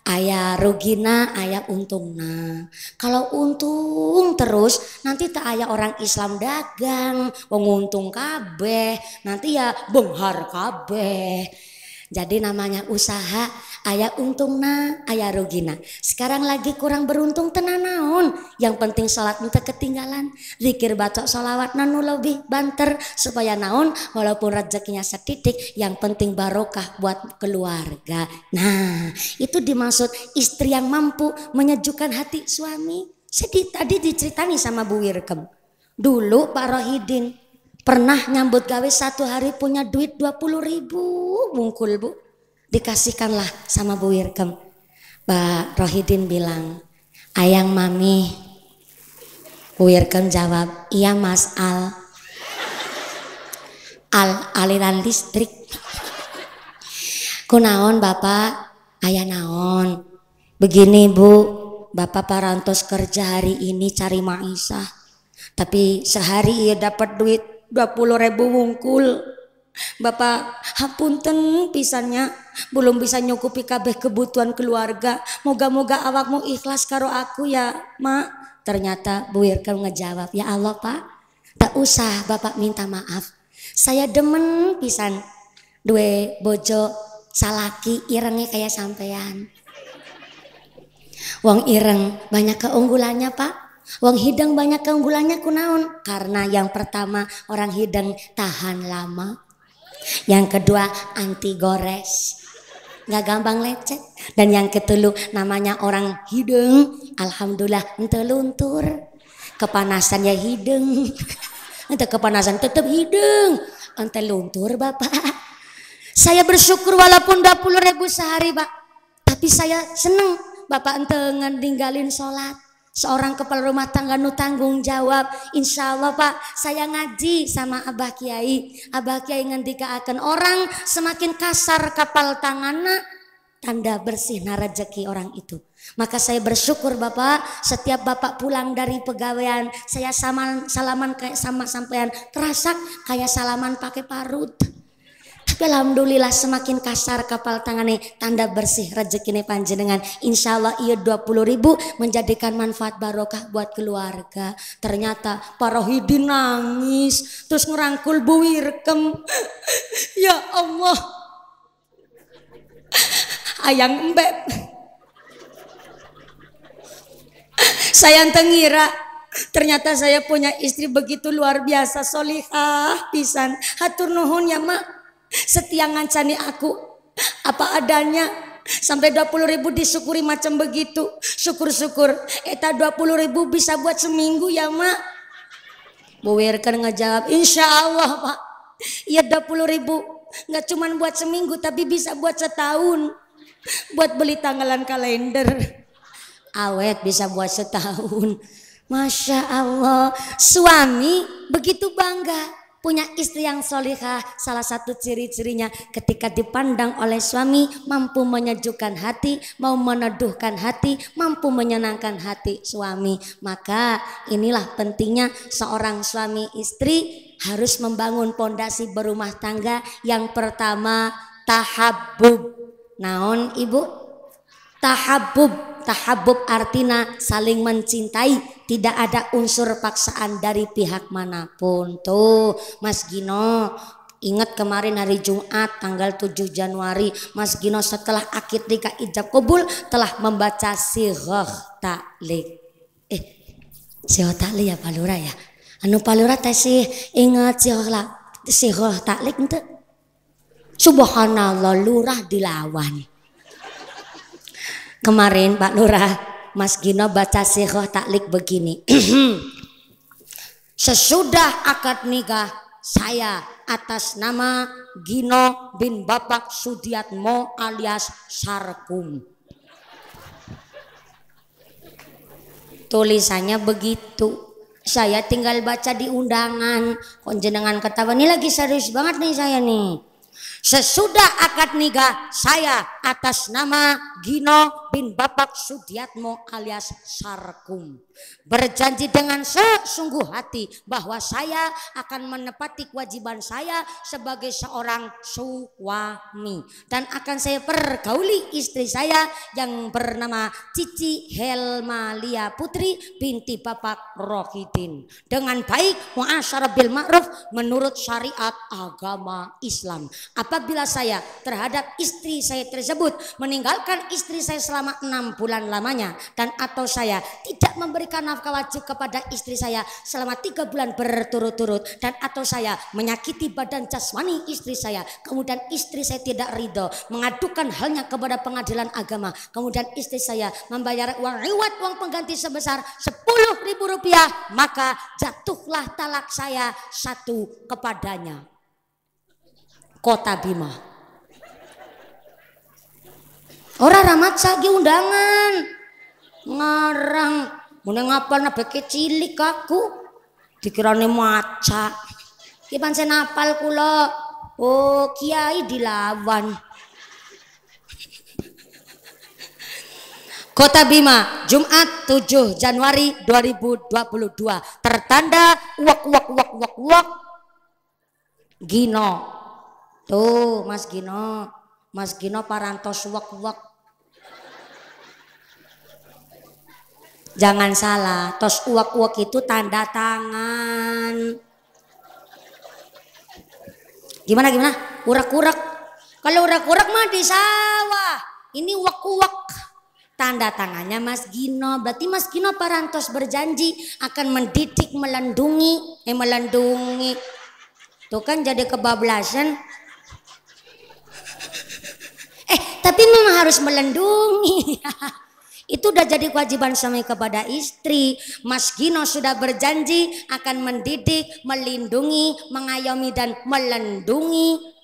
aya rugina, aya untungna. Kalau untung terus nanti tak aya orang Islam dagang, wong untung kabeh, nanti ya benghar kabeh. Jadi namanya usaha, aya untungna, aya rugina. Sekarang lagi kurang beruntung tenan naon. Yang penting salat teu ketinggalan, zikir baca sholawat nanu lebih banter supaya naon, walaupun rezekinya setitik, yang penting barokah buat keluarga. Nah, itu dimaksud istri yang mampu menyejukkan hati suami. Sedih tadi diceritani sama Bu Wirkem. Dulu Pak Rohidin pernah nyambut gawe satu hari punya duit 20.000 bungkul Bu. Dikasihkanlah sama Bu Wirkem. Pak Rohidin bilang, ayang mami. Bu Wirkem jawab, iya Mas Al. Aliran listrik. Kunaon Bapak? Ayah naon? Begini Bu, Bapak parantos kerja hari ini cari maisah. Tapi sehari ia dapat duit 20.000 wungkul. Bapak hapunten pisannya belum bisa nyukupi kabeh kebutuhan keluarga. Moga-moga awakmu ikhlas karo aku ya Mak. Ternyata Bu Wirkem ngejawab, ya Allah Pak, tak usah Bapak minta maaf. Saya demen pisan dua bojo salaki irengnya kayak sampean. Wong ireng banyak keunggulannya Pak. Wong hideng banyak keunggulannya kunaon? Karena yang pertama orang hideng tahan lama. Yang kedua anti gores, nggak gampang lecet. Dan yang ketelu namanya orang hideng, alhamdulillah ente luntur. Kepanasan ya hideng, ente kepanasan tetap hideng, ente luntur Bapak. Saya bersyukur walaupun 20.000 sehari Pak, tapi saya seneng Bapak ente ninggalin sholat. Seorang kepala rumah tangga nu tanggung jawab. Insya Allah Pak, saya ngaji sama Abah Kiai. Abah Kiai ngendikaaken orang semakin kasar kapal tanganna, tanda bersih na rezeki orang itu. Maka saya bersyukur Bapak, setiap Bapak pulang dari pegawaian, saya salaman kayak sama sampean, terasa kayak salaman pakai parut. Tapi alhamdulillah semakin kasar kapal tangannya, tanda bersih rezeki panjenengan. Insya Allah iya 20.000 menjadikan manfaat barokah buat keluarga. Ternyata Pak Rohidin nangis terus ngerangkul Bu Wirkem. Ya Allah, ayang embeb, saya tengira ternyata saya punya istri begitu luar biasa solihah pisan. Hatur nuhun ya Mak, setia ngancani aku apa adanya sampai 20.000 disyukuri macam begitu. Syukur-syukur eta 20.000 bisa buat seminggu ya Mak. Bu Wirkem ngejawab, insya Allah Pak, ya 20.000 nggak cuman buat seminggu tapi bisa buat setahun. Buat beli tanggalan kalender awet bisa buat setahun. Masya Allah, suami begitu bangga punya istri yang solihah. Salah satu ciri-cirinya ketika dipandang oleh suami mampu menyejukkan hati, mau meneduhkan hati, mampu menyenangkan hati suami. Maka inilah pentingnya seorang suami istri harus membangun pondasi berumah tangga. Yang pertama tahabbub. Naon Ibu? Tahabbub. Tahabbub artinya saling mencintai, tidak ada unsur paksaan dari pihak manapun. Tuh Mas Gino, ingat kemarin hari Jumat tanggal 7 Januari Mas Gino setelah akid nikah ijab kabul telah membaca sirah taklik. Sirah taklik ya Pak Lurah ya. Anu Pak Lurah teh sih ingat sirah taklik ente. Subhanallah, lurah dilawan. Kemarin Pak Lurah, Mas Gino baca sirah taklik begini. Sesudah akad nikah saya atas nama Gino bin Bapak Sudiatmo alias Sarkum. Tulisannya begitu. Saya tinggal baca di undangan. Konjenengan ketawa, ini lagi serius banget nih saya nih. Sesudah akad nikah saya atas nama Gino bin Bapak Sudiatmo alias Sarkum berjanji dengan sesungguh hati bahwa saya akan menepati kewajiban saya sebagai seorang suami dan akan saya pergauli istri saya yang bernama Cici Helmalia Putri binti Bapak Rohidin dengan baik muasyarah bil ma'ruf menurut syariat agama Islam. Apabila saya terhadap istri saya tersebut meninggalkan istri saya selama 6 bulan lamanya dan atau saya tidak memberikan nafkah wajib kepada istri saya selama 3 bulan berturut-turut dan atau saya menyakiti badan jasmani istri saya kemudian istri saya tidak ridho mengadukan halnya kepada pengadilan agama kemudian istri saya membayar uang riwat uang pengganti sebesar Rp10.000 maka jatuhlah talak saya 1 kepadanya. Kota Bima. Orang ramat sagi undangan ngarang mune ngapal nabeke cilik aku dikirane maca ki pancen apal kula. Oh kiai dilawan. Kota Bima Jumat 7 Januari 2022 tertanda wak Gino. Tuh Mas Gino parantos wak. Jangan salah, tos uak itu tanda tangan. Gimana? Urak-urak. Kalau urak-urak mah di sawah. Ini uak. Tanda tangannya Mas Gino. Berarti Mas Gino parantos berjanji akan mendidik, melindungi. Tuh kan jadi kebablasan. Tapi memang harus melindungi. Itu udah jadi kewajiban suami kepada istri. Mas Gino sudah berjanji akan mendidik, melindungi, mengayomi dan melindungi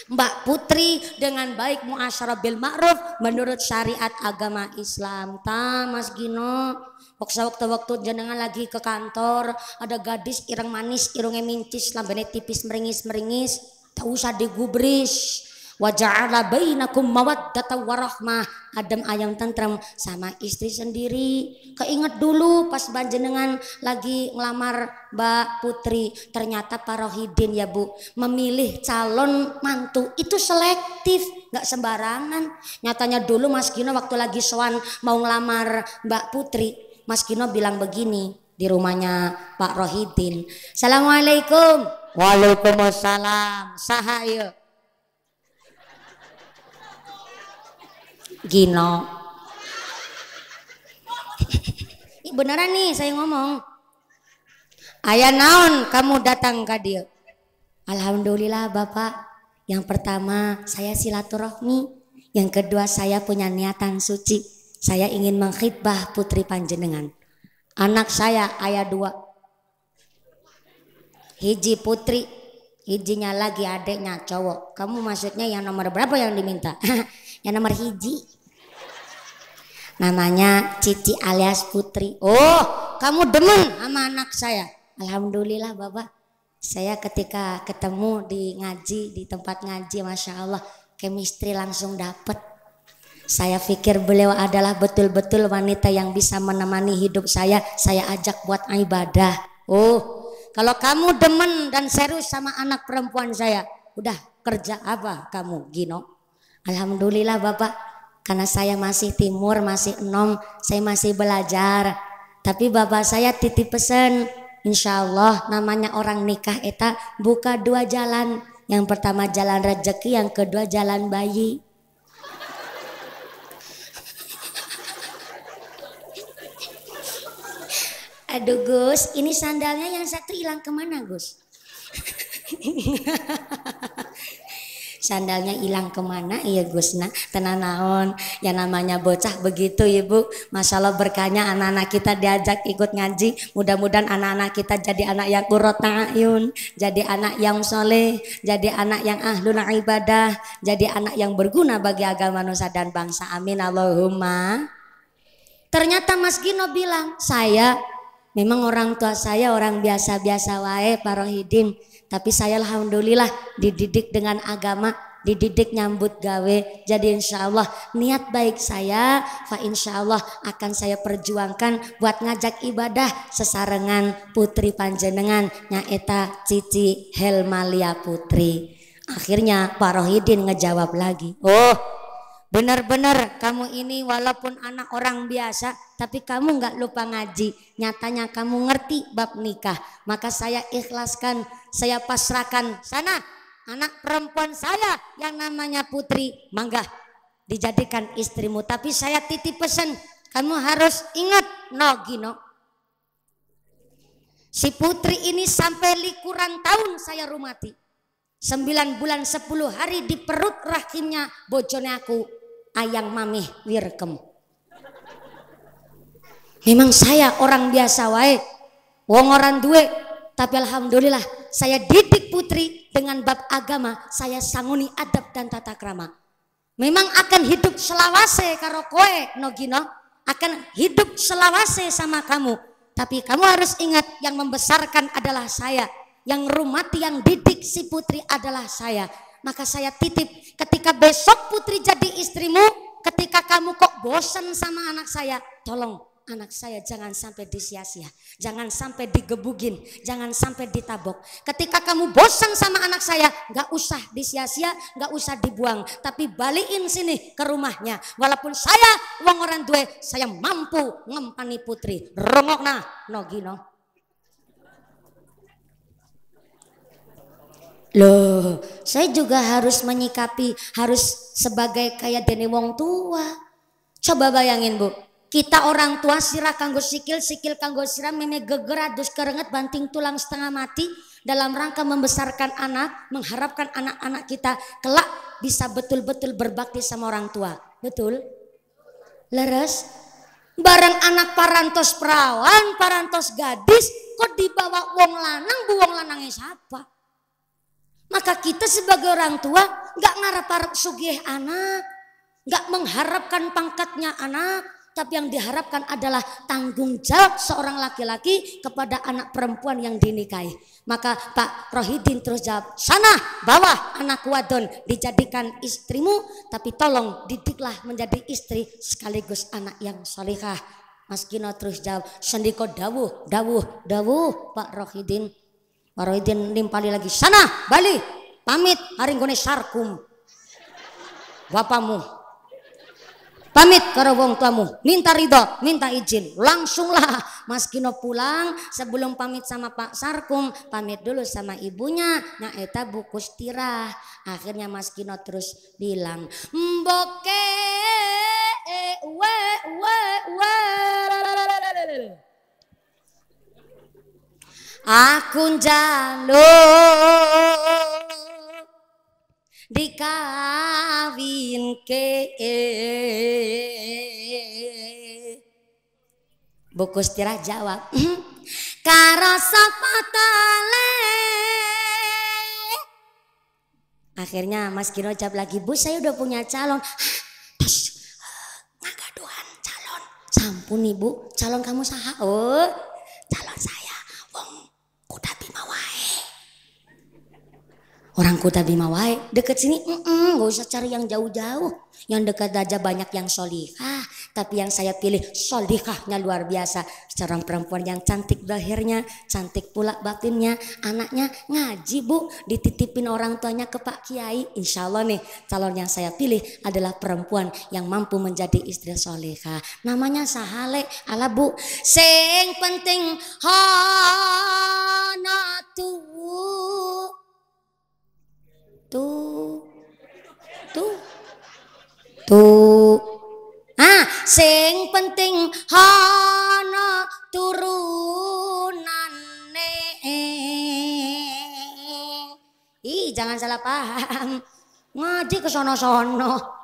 Mbak Putri dengan baik muasyarah bil ma'ruf menurut syariat agama Islam. Mas Gino, waktu jenengan lagi ke kantor ada gadis ireng manis, irungnya mincis, lambene tipis meringis, tak usah digubris. Wa ja'ala bainakum mawaddatan warahmah, adem ayam tentrem sama istri sendiri. Keinget dulu pas panjenengan lagi ngelamar Mbak Putri, ternyata Pak Rohidin ya Bu, memilih calon mantu itu selektif, nggak sembarangan. Nyatanya dulu Mas Gino waktu lagi sowan mau ngelamar Mbak Putri, Mas Gino bilang begini di rumahnya Pak Rohidin. Assalamualaikum. Waalaikumsalam. Saha ieu? Gino. Beneran nih saya ngomong. Aya naon kamu datang ke dia? Alhamdulillah Bapak. Yang pertama saya silaturahmi. Yang kedua saya punya niatan suci. Saya ingin mengkhidbah putri panjenengan. Anak saya aya 2. Hiji putri, hijinya lagi adeknya cowok. Kamu maksudnya yang nomor berapa yang diminta? Yang nomor hiji. Namanya Cici alias Putri. Oh, kamu demen sama anak saya? Alhamdulillah Bapak. Saya ketika ketemu di ngaji, di tempat ngaji, Masya Allah, chemistry langsung dapet. Saya pikir beliau adalah betul-betul wanita yang bisa menemani hidup saya ajak buat ibadah. Oh, kalau kamu demen dan serius sama anak perempuan saya, udah kerja apa kamu Gino? Alhamdulillah Bapak. Karena saya masih timur, masih enom, saya masih belajar. Tapi bapak saya titip pesan, insya Allah namanya orang nikah eta buka 2 jalan. Yang pertama jalan rezeki, yang kedua jalan bayi. Aduh Gus, ini sandalnya yang satu hilang kemana Gus? Sandalnya hilang kemana iya Gusna tenan naon ya namanya bocah begitu ibu. Masya Allah berkahnya anak-anak kita diajak ikut ngaji, mudah-mudahan anak-anak kita jadi anak yang qurrat a'yun, jadi anak yang soleh, jadi anak yang ahlul ibadah, jadi anak yang berguna bagi agama nusa dan bangsa, amin Allahumma. Ternyata Mas Gino bilang, saya memang orang tua saya orang biasa-biasa wae Pak Rohidin, tapi saya alhamdulillah dididik dengan agama, dididik nyambut gawe. Jadi insya Allah niat baik saya, fa insya Allah akan saya perjuangkan buat ngajak ibadah sesarengan putri panjenengan nyaeta Cici Helmalia Putri. Akhirnya Pak Rohidin ngejawab lagi, oh benar-benar kamu ini walaupun anak orang biasa tapi kamu nggak lupa ngaji, nyatanya kamu ngerti bab nikah, maka saya ikhlaskan, saya pasrahkan sana anak perempuan saya yang namanya Putri, mangga dijadikan istrimu, tapi saya titip pesan kamu harus ingat no Gino, si Putri ini sampai likuran tahun saya rumati, 9 bulan 10 hari di perut rahimnya bojone aku ayang mamih wirkem. Memang saya orang biasa wae, wong orang duwe, tapi alhamdulillah saya didik Putri dengan bab agama, saya sanguni adab dan tata krama. Memang akan hidup selawase karo koe no Gino, akan hidup selawase sama kamu, tapi kamu harus ingat yang membesarkan adalah saya, yang rumati, yang didik si Putri adalah saya. Maka saya titip ketika besok Putri jadi istrimu, ketika kamu kok bosan sama anak saya, tolong anak saya jangan sampai disia-sia, jangan sampai digebugin, jangan sampai ditabok. Ketika kamu bosan sama anak saya, gak usah disia-sia, gak usah dibuang, tapi balikin sini ke rumahnya. Walaupun saya wong orang duwe, saya mampu ngempani Putri. Rongokna no Gino. Loh, saya juga harus menyikapi, harus sebagai kayak dene wong tua. Coba bayangin Bu, kita orang tua sirah kanggo sikil, sikil kanggo sirah, meme geger adus kerenget banting tulang setengah mati dalam rangka membesarkan anak, mengharapkan anak-anak kita kelak bisa betul-betul berbakti sama orang tua. Betul? Leres? Bareng anak parantos perawan, parantos gadis, kok dibawa wong lanang, bu wong lanangnya siapa? Maka kita sebagai orang tua gak ngarap-harap sugih anak, gak mengharapkan pangkatnya anak, tapi yang diharapkan adalah tanggung jawab seorang laki-laki kepada anak perempuan yang dinikahi. Maka Pak Rohidin terus jawab, sana bawa anak wadon dijadikan istrimu, tapi tolong didiklah menjadi istri sekaligus anak yang solihah. Mas Gino terus jawab, sendiko dawuh Pak Rohidin. Pak Rohidin nimpali lagi, sana balik pamit hari nggone sarkum bapamu, pamit karo wong tuamu, minta ridho, minta izin. Langsunglah Mas Gino pulang, sebelum pamit sama Pak Sarkum, pamit dulu sama ibunya, nyaeta Bu Kustirah. Akhirnya Mas Gino terus bilang, mboke aku njaluk dikawinke. Bu Kustirah jawab, karo sapa tale. Akhirnya Mas Gino jawab lagi, Bu saya udah punya calon. Terus ngagaduhan calon. Sampun Ibu, calon kamu saha? Oh, calon saya wong Kuda Bima wae. Orang Kuta Bima wae, deket sini gak usah cari yang jauh-jauh, yang dekat aja banyak yang solihah, tapi yang saya pilih solihahnya luar biasa, seorang perempuan yang cantik lahirnya, cantik pula batinnya, anaknya ngaji Bu, dititipin orang tuanya ke Pak Kiai. Insya Allah nih calon yang saya pilih adalah perempuan yang mampu menjadi istri solihah. Namanya sahale ala Bu, sing penting hana tuh sing penting hana turunane. Ih jangan salah paham, ngaji ke sono-sono.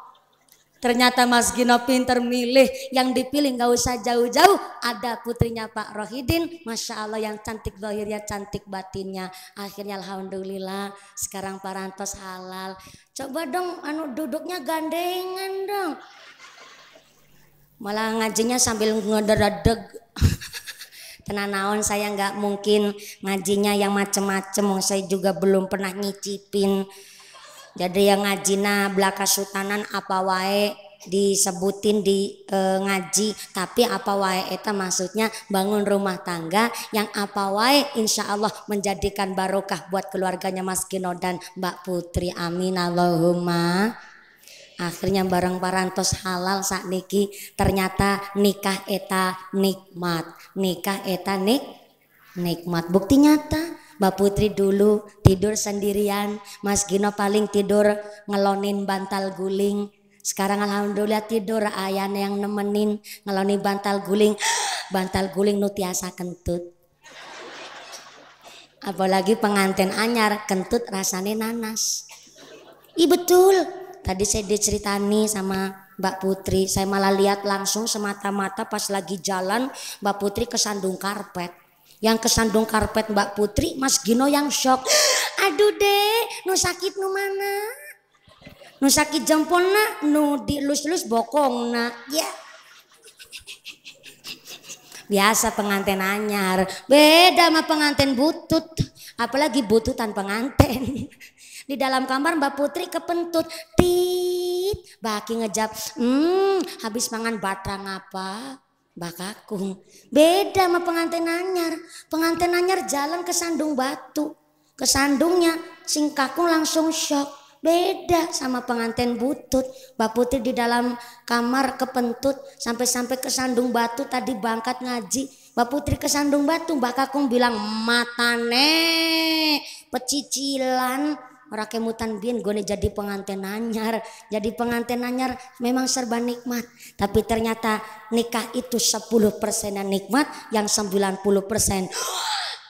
Ternyata Mas Gino pinter milih, yang dipilih gak usah jauh-jauh, ada putrinya Pak Rohidin, Masya Allah yang cantik zahirnya, cantik batinnya. Akhirnya alhamdulillah sekarang parantos halal. Coba dong duduknya gandengan dong. Malah ngajinya sambil ngederedeg. Tenan naon, saya nggak mungkin ngajinya yang macem-macem, saya juga belum pernah nyicipin. Jadi yang ngajina belaka sutanan apa wae disebutin di ngaji, tapi apa wae eta maksudnya bangun rumah tangga yang apa wae insya Allah menjadikan barokah buat keluarganya Mas Gino dan Mbak Putri, amin Allahumma. Akhirnya bareng parantos halal sakniki, ternyata nikah eta nikmat, nikah eta nikmat, bukti nyata. Mbak Putri dulu tidur sendirian, Mas Gino paling tidur ngelonin bantal guling. Sekarang alhamdulillah tidur ayahnya yang nemenin ngelonin bantal guling. Bantal guling nu tiasa kentut. Apalagi pengantin anyar kentut rasanya nanas. Ih betul. Tadi saya diceritani sama Mbak Putri, saya malah lihat langsung semata-mata pas lagi jalan Mbak Putri kesandung karpet. Yang kesandung karpet Mbak Putri, Mas Gino yang shock. Aduh deh, nu sakit nu mana? Nu sakit jempolna, nu dilus-lus bokongna. Ya. Biasa pengantin anyar, beda sama pengantin butut. Apalagi bututan pengantin. Di dalam kamar Mbak Putri kepentut. Tit, baki ngejap. Habis mangan batrang apa? Mbak Kakung beda sama pengantin anyar. Pengantin anyar jalan ke sandung batu, ke sandungnya sing Kakung langsung shock. Beda sama pengantin butut. Mbak Putri di dalam kamar kepentut sampai-sampai ke sandung batu. Tadi bangkat ngaji Mbak Putri ke sandung batu, Mbak Kakung bilang matane pecicilan. Orang kemutan bien gue jadi pengantin anyar. Jadi pengantin anyar memang serba nikmat. Tapi ternyata nikah itu 10% nikmat, yang 90%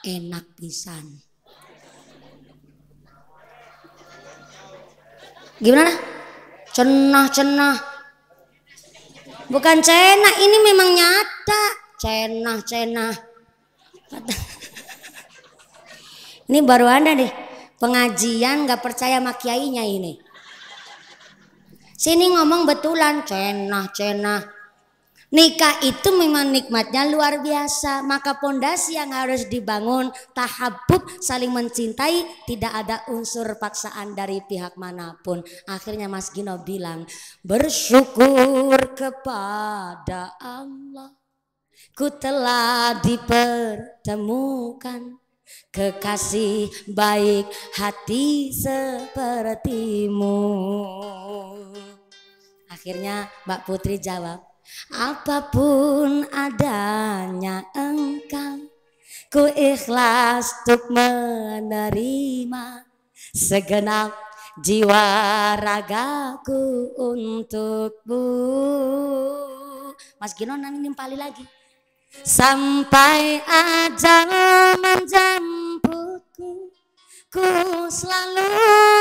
enak pisan. Gimana? Cenah. Bukan cenah, ini memang nyata. Cenah. Ini baru ada deh. Pengajian gak percaya sama kiainya ini. Sini ngomong betulan, cenah. Nikah itu memang nikmatnya luar biasa. Maka pondasi yang harus dibangun tahabbub, saling mencintai, tidak ada unsur paksaan dari pihak manapun. Akhirnya Mas Gino bilang, bersyukur kepada Allah, ku telah dipertemukan kekasih baik hati sepertimu. Akhirnya Mbak Putri jawab, apapun adanya engkau, ku ikhlas untuk menerima segenap jiwa ragaku untukmu. Mas Gino nimpali lagi. Sampai ajal menjemputku, ku selalu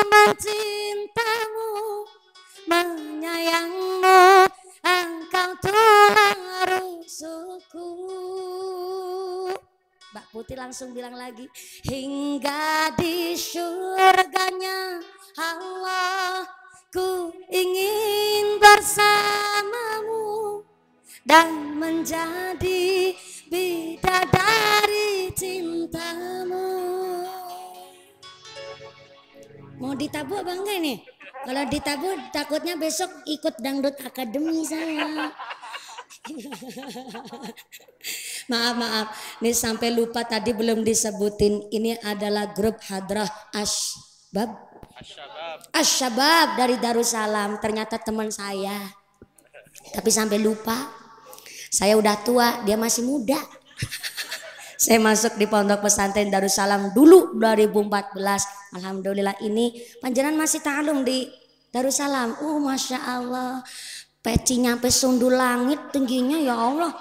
mencintamu, menyayangmu, engkau tulang rusukku. Mbak Putri langsung bilang lagi, hingga di syurganya Allah, ku ingin bersamamu dan menjadi bidadari cintamu. Mau ditabu apa enggak nih? Kalau ditabu takutnya besok ikut dangdut akademi saya. Maaf, ini sampai lupa tadi belum disebutin. Ini adalah grup Hadrah Asyabab dari Darussalam. Ternyata teman saya, tapi sampai lupa. Saya udah tua, dia masih muda. Saya masuk di pondok pesantren Darussalam dulu 2014. Alhamdulillah ini panjenengan masih ta'alum di Darussalam. Masya Allah. Peci nyampe sundul langit tingginya ya Allah.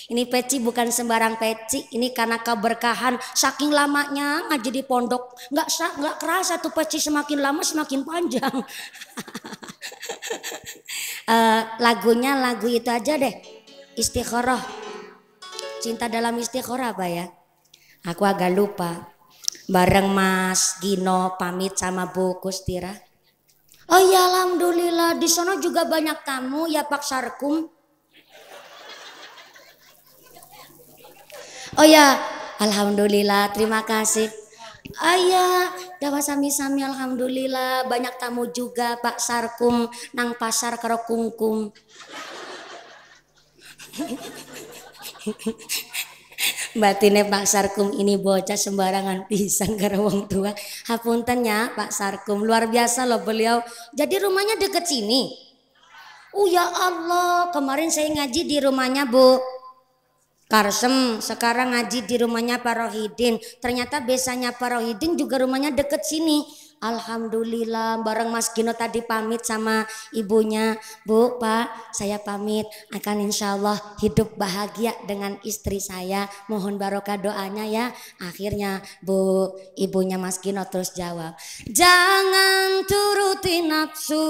Ini peci bukan sembarang peci, ini karena keberkahan saking lamanya ngaji di pondok. Nggak kerasa tuh peci semakin lama semakin panjang. Lagunya lagu itu aja deh, Istikharah. Cinta dalam Istikharah apa ya? Aku agak lupa. Bareng Mas Gino pamit sama Bu Kustira. Oh ya alhamdulillah di sana juga banyak tamu ya Pak Sarkum. Oh ya, alhamdulillah, terima kasih. Ayah, dapat sami-sami alhamdulillah banyak tamu juga Pak Sarkum nang pasar karo kungkum. Batine Pak Sarkum ini bocah sembarangan pisang karo wong tua. Hapunten ya Pak Sarkum, luar biasa loh beliau. Jadi rumahnya deket sini. Oh ya Allah, kemarin saya ngaji di rumahnya Bu Karsem, sekarang ngaji di rumahnya Pak Rohidin. Ternyata besanya Pak Rohidin juga rumahnya deket sini. Alhamdulillah bareng Mas Gino tadi pamit sama ibunya. Bu, Pak, saya pamit akan insya Allah hidup bahagia dengan istri saya. Mohon barokah doanya ya. Akhirnya Bu, ibunya Mas Gino terus jawab. Jangan turuti nafsu,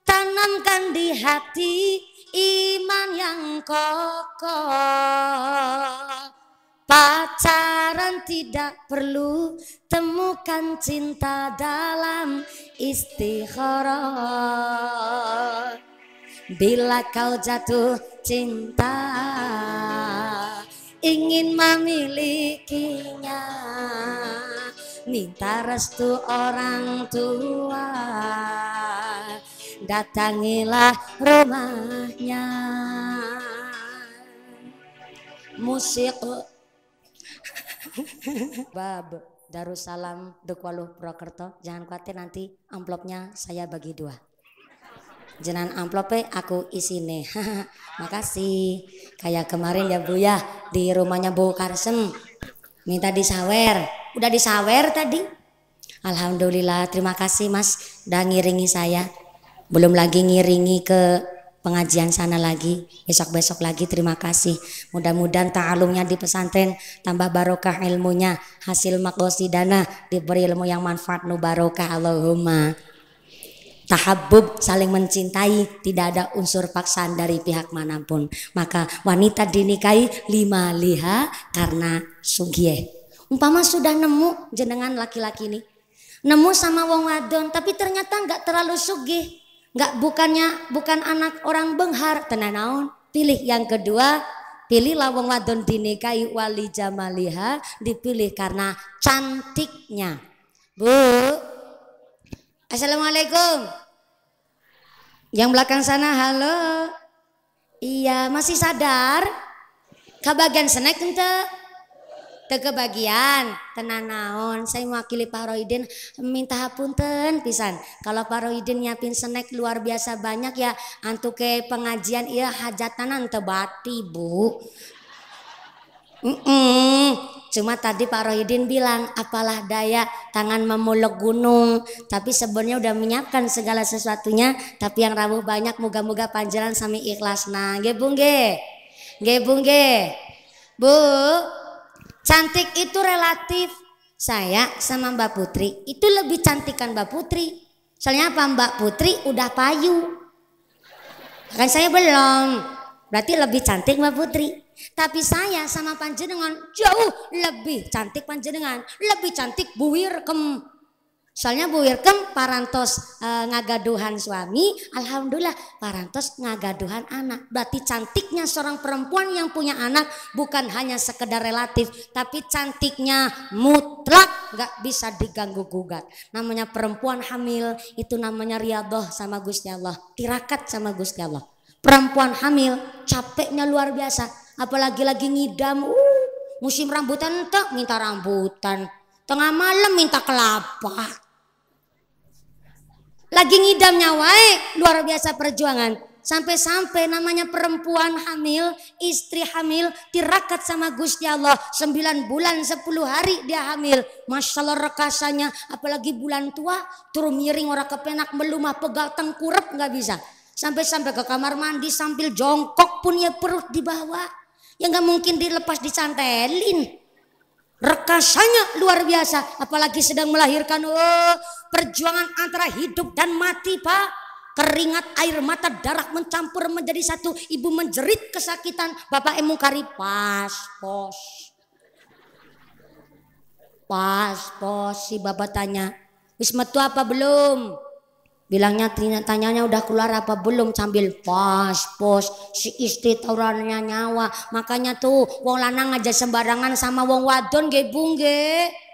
tanamkan di hati iman yang kokoh. Pacaran tidak perlu, temukan cinta dalam istikharah. Bila kau jatuh cinta, ingin memilikinya, minta restu orang tua, datangilah rumahnya. Musik Bab Darussalam Dekwaluh Purwokerto. Jangan khawatir nanti amplopnya saya bagi 2. Jenan amplopnya aku isine. Makasih. Kayak kemarin ya Bu ya di rumahnya Bu Karsem minta disawer. Udah disawer tadi. Alhamdulillah, terima kasih Mas udah ngiringi saya. Belum lagi ngiringi ke pengajian sana lagi, besok-besok lagi. Terima kasih. Mudah-mudahan ta'alumnya di pesantren tambah barokah ilmunya, hasil maqasidana diberi ilmu yang manfaat nu barokah Allahumma. Tahabbub, saling mencintai, tidak ada unsur paksaan dari pihak manapun. Maka wanita dinikahi lima liha karena sugih. Umpama sudah nemu jenengan laki-laki ini, nemu sama wong wadon tapi ternyata nggak terlalu sugih. Bukan anak orang benghar, tenan naon. Pilih yang kedua, pilihlah wong wadon dinikahi wali jamaliha, dipilih karena cantiknya. Bu, assalamualaikum. Yang belakang sana, halo. Iya, masih sadar? Kebagian snack ente? Kebagian, tenan naon. Saya mewakili Pak Rohidin minta hapunten pisan. Kalau Pak Rohidin nyiapin snack luar biasa banyak ya, antu ke pengajian iya hajatanan tebati Bu. Cuma tadi Pak Rohidin bilang apalah daya tangan memuluk gunung. Tapi sebenarnya udah menyiapkan segala sesuatunya. Tapi yang rawuh banyak moga-moga panjenengan sami ikhlas. Nah, nggih Bu nggih. Nggih Bu nggih. Bu, cantik itu relatif. Saya sama Mbak Putri itu lebih cantikan Mbak Putri. Soalnya apa, Mbak Putri udah payu, kan saya belum. Berarti lebih cantik Mbak Putri. Tapi saya sama panjenengan jauh lebih cantik panjenengan. Lebih cantik Bu Wirkem. Soalnya Bu Wirkem parantos ngagaduhan suami, alhamdulillah parantos ngagaduhan anak. Berarti cantiknya seorang perempuan yang punya anak bukan hanya sekedar relatif, tapi cantiknya mutlak, gak bisa diganggu gugat. Namanya perempuan hamil itu namanya riyadhah sama Gusti Allah, tirakat sama Gusti Allah. Perempuan hamil capeknya luar biasa, apalagi lagi ngidam, musim rambutan entek minta rambutan, tengah malam minta kelapa. Lagi ngidamnya wae luar biasa perjuangan. Sampai-sampai namanya perempuan hamil, istri hamil tirakat sama Gusti Allah 9 bulan 10 hari dia hamil. Masya Allah rekasanya, apalagi bulan tua turun miring orang kepenak melumah pegal tengkurap nggak bisa. Sampai-sampai ke kamar mandi sambil jongkok pun ya perut dibawa. Ya nggak mungkin dilepas dicantelin. Rekasanya luar biasa, apalagi sedang melahirkan. Oh, perjuangan antara hidup dan mati Pak. Keringat, air mata, darah mencampur menjadi satu. Ibu menjerit kesakitan. Bapak emungkari pos. Si bapak tanya, wis metu apa belum? Bilangnya tanyanya udah keluar apa belum, sambil pos. Si istri taurannya nyawa. Makanya tuh wong lanang aja sembarangan sama wong wadon nggih Bu nggih.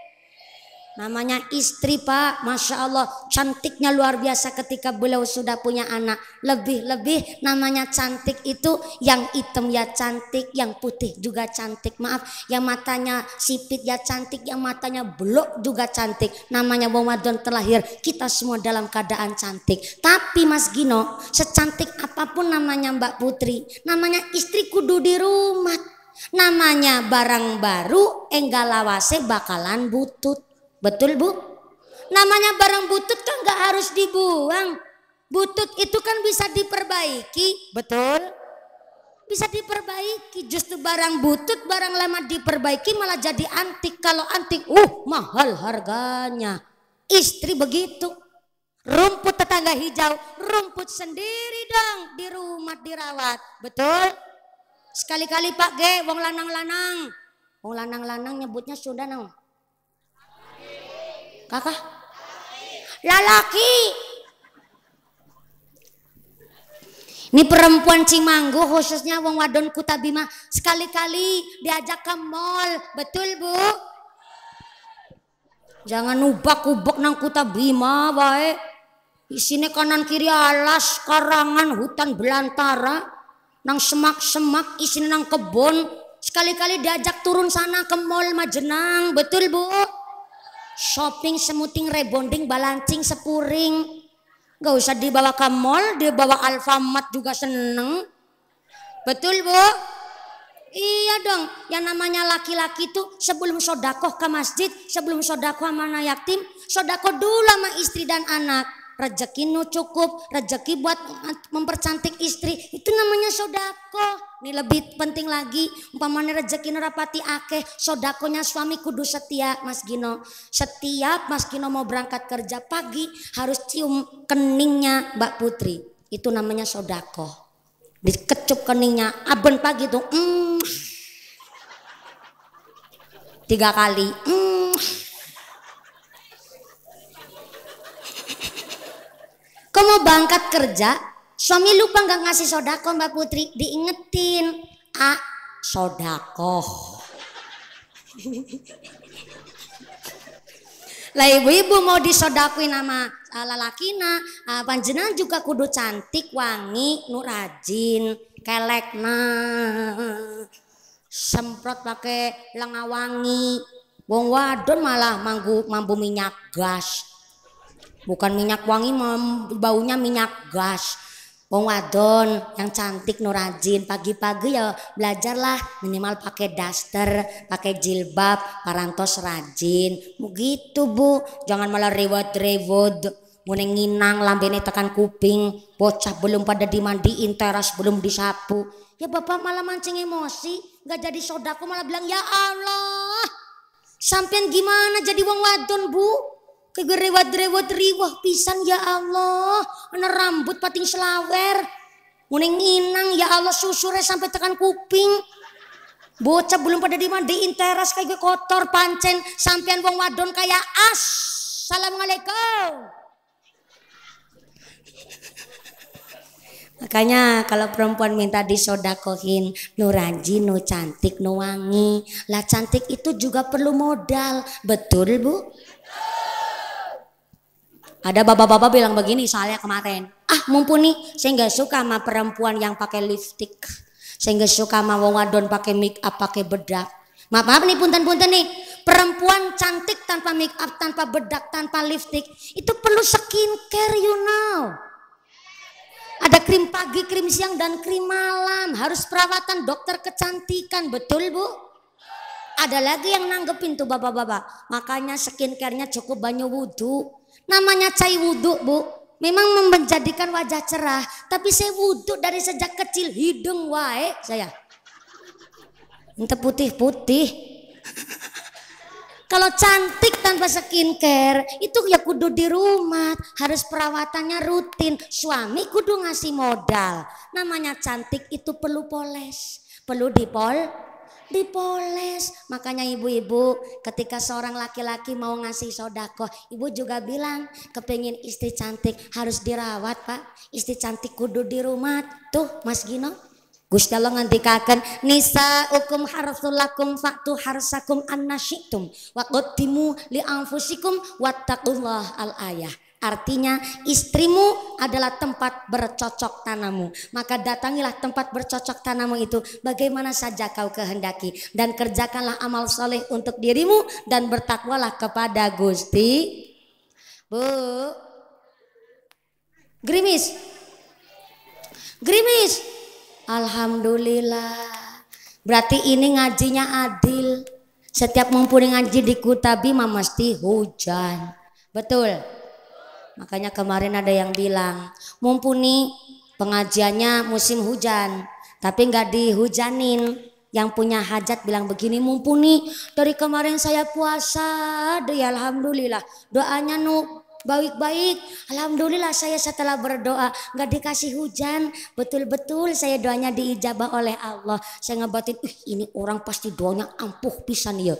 Namanya istri Pak, Masya Allah cantiknya luar biasa ketika beliau sudah punya anak. Lebih-lebih namanya cantik itu yang hitam ya cantik, yang putih juga cantik. Maaf, yang matanya sipit ya cantik, yang matanya blok juga cantik. Namanya wong wadon terlahir, kita semua dalam keadaan cantik. Tapi Mas Gino, secantik apapun namanya Mbak Putri, namanya istri kudu di rumah. Namanya barang baru enggal lawase bakalan butut. Betul Bu? Namanya barang butut kan gak harus dibuang. Butut itu kan bisa diperbaiki. Betul? Bisa diperbaiki. Justru barang butut, barang lama diperbaiki malah jadi antik. Kalau antik, mahal harganya. Istri begitu. Rumput tetangga hijau, rumput sendiri dong di rumah dirawat. Betul? Sekali-kali Pak G, wong lanang-lanang. Wong lanang-lanang nyebutnya sudah nang. Kakak? Lalaki. Ini perempuan Cimanggu khususnya wong wadon Kutabima sekali-kali diajak ke mall. Betul Bu? Jangan ubak-ubak nang Kutabima baik. Isine kanan kiri alas, karangan, hutan belantara, nang semak-semak, isine nang kebon. Sekali-kali diajak turun sana ke mall Majenang. Betul Bu? Shopping, semuting, rebonding, balancing, sepuring. Gak usah dibawa ke mall, dibawa Alfamart juga seneng. Betul Bu? Iya dong, yang namanya laki-laki tuh sebelum sodakoh ke masjid, sebelum sodakoh sama anak yatim, sodakoh dulu sama istri dan anak. Rezeki nu cukup, rezeki buat mempercantik istri, itu namanya sodakoh. Ini lebih penting lagi, umpamanya rezeki nerapati akeh, sodakohnya suami kudu setia Mas Gino. Setiap Mas Gino mau berangkat kerja pagi harus cium keningnya Mbak Putri, itu namanya sodakoh. Dikecup keningnya, aben pagi tuh 3 kali. Kau mau berangkat kerja, suami lupa nggak ngasih sodako Mbak Putri, diingetin, sodako. Lah ibu-ibu mau disodakuin sama lalakina, panjenengan juga kudu cantik, wangi, nu rajin, kelekna, semprot pakai lenga wangi. Wong wadon malah mampu minyak gas. Bukan minyak wangi, baunya minyak gas. Wong wadon yang cantik nu rajin, pagi-pagi ya belajarlah minimal pakai daster, pakai jilbab, parantos rajin. Begitu Bu, jangan malah rewot-rewot, mune nginang lambene tekan kuping, bocah belum pada dimandiin, teras belum disapu. Ya Bapak malah mancing emosi, nggak jadi sodako malah bilang ya Allah. Sampean gimana jadi wong wadon Bu? Kegerewat-rewat riwah pisan ya Allah. Ana rambut pating selawer. Mune nginang ya Allah susure sampai tekan kuping. Bocah belum pada dimandiin, teras kayak kotor pancen. Sampean wong wadon kayak assalamualaikum. Makanya kalau perempuan minta disodakohin, nu rajin, nu cantik, nu wangi. Lah cantik itu juga perlu modal. Betul Bu? Ada bapak-bapak bilang begini soalnya kemarin, mumpuni saya nggak suka sama perempuan yang pakai lipstick, saya nggak suka sama wong wadon pakai make up, pakai bedak. Maaf nih punten-punten nih, perempuan cantik tanpa make up, tanpa bedak, tanpa lipstick itu perlu skincare you know. Ada krim pagi, krim siang, dan krim malam. Harus perawatan dokter kecantikan, betul Bu? Ada lagi yang nanggepin tuh bapak-bapak. Makanya skincare-nya cukup banyak wudhu. Namanya cai wudhu Bu. Memang menjadikan wajah cerah. Tapi saya wudhu dari sejak kecil. Hidung wae saya. Entah putih-putih. Kalau cantik tanpa skincare itu ya kudu di rumah, harus perawatannya rutin. Suami kudu ngasih modal. Namanya cantik itu perlu poles, perlu dipoles. Makanya ibu-ibu ketika seorang laki-laki mau ngasih sodako, ibu juga bilang kepengin istri cantik harus dirawat Pak. Istri cantik kudu di rumah. Tuh Mas Gino, Gusti Allah ngandikaken nisaukum harsul lakum fa'tu harsakum annasyitum wa qaddimu li anfusikum wattaqullah al ayah. Artinya istrimu adalah tempat bercocok tanammu, maka datangilah tempat bercocok tanammu itu bagaimana saja kau kehendaki, dan kerjakanlah amal soleh untuk dirimu dan bertakwalah kepada Gusti. Bu, gerimis alhamdulillah. Berarti ini ngajinya adil. Setiap mumpuni ngaji di Kutabi mah mesti hujan. Betul. Makanya kemarin ada yang bilang mumpuni pengajiannya musim hujan, tapi nggak dihujanin. Yang punya hajat bilang begini, mumpuni dari kemarin saya puasa deh, alhamdulillah. Doanya baik-baik, alhamdulillah saya setelah berdoa nggak dikasih hujan, betul-betul saya doanya diijabah oleh Allah. Saya ngebatin, ini orang pasti doanya ampuh pisan ya.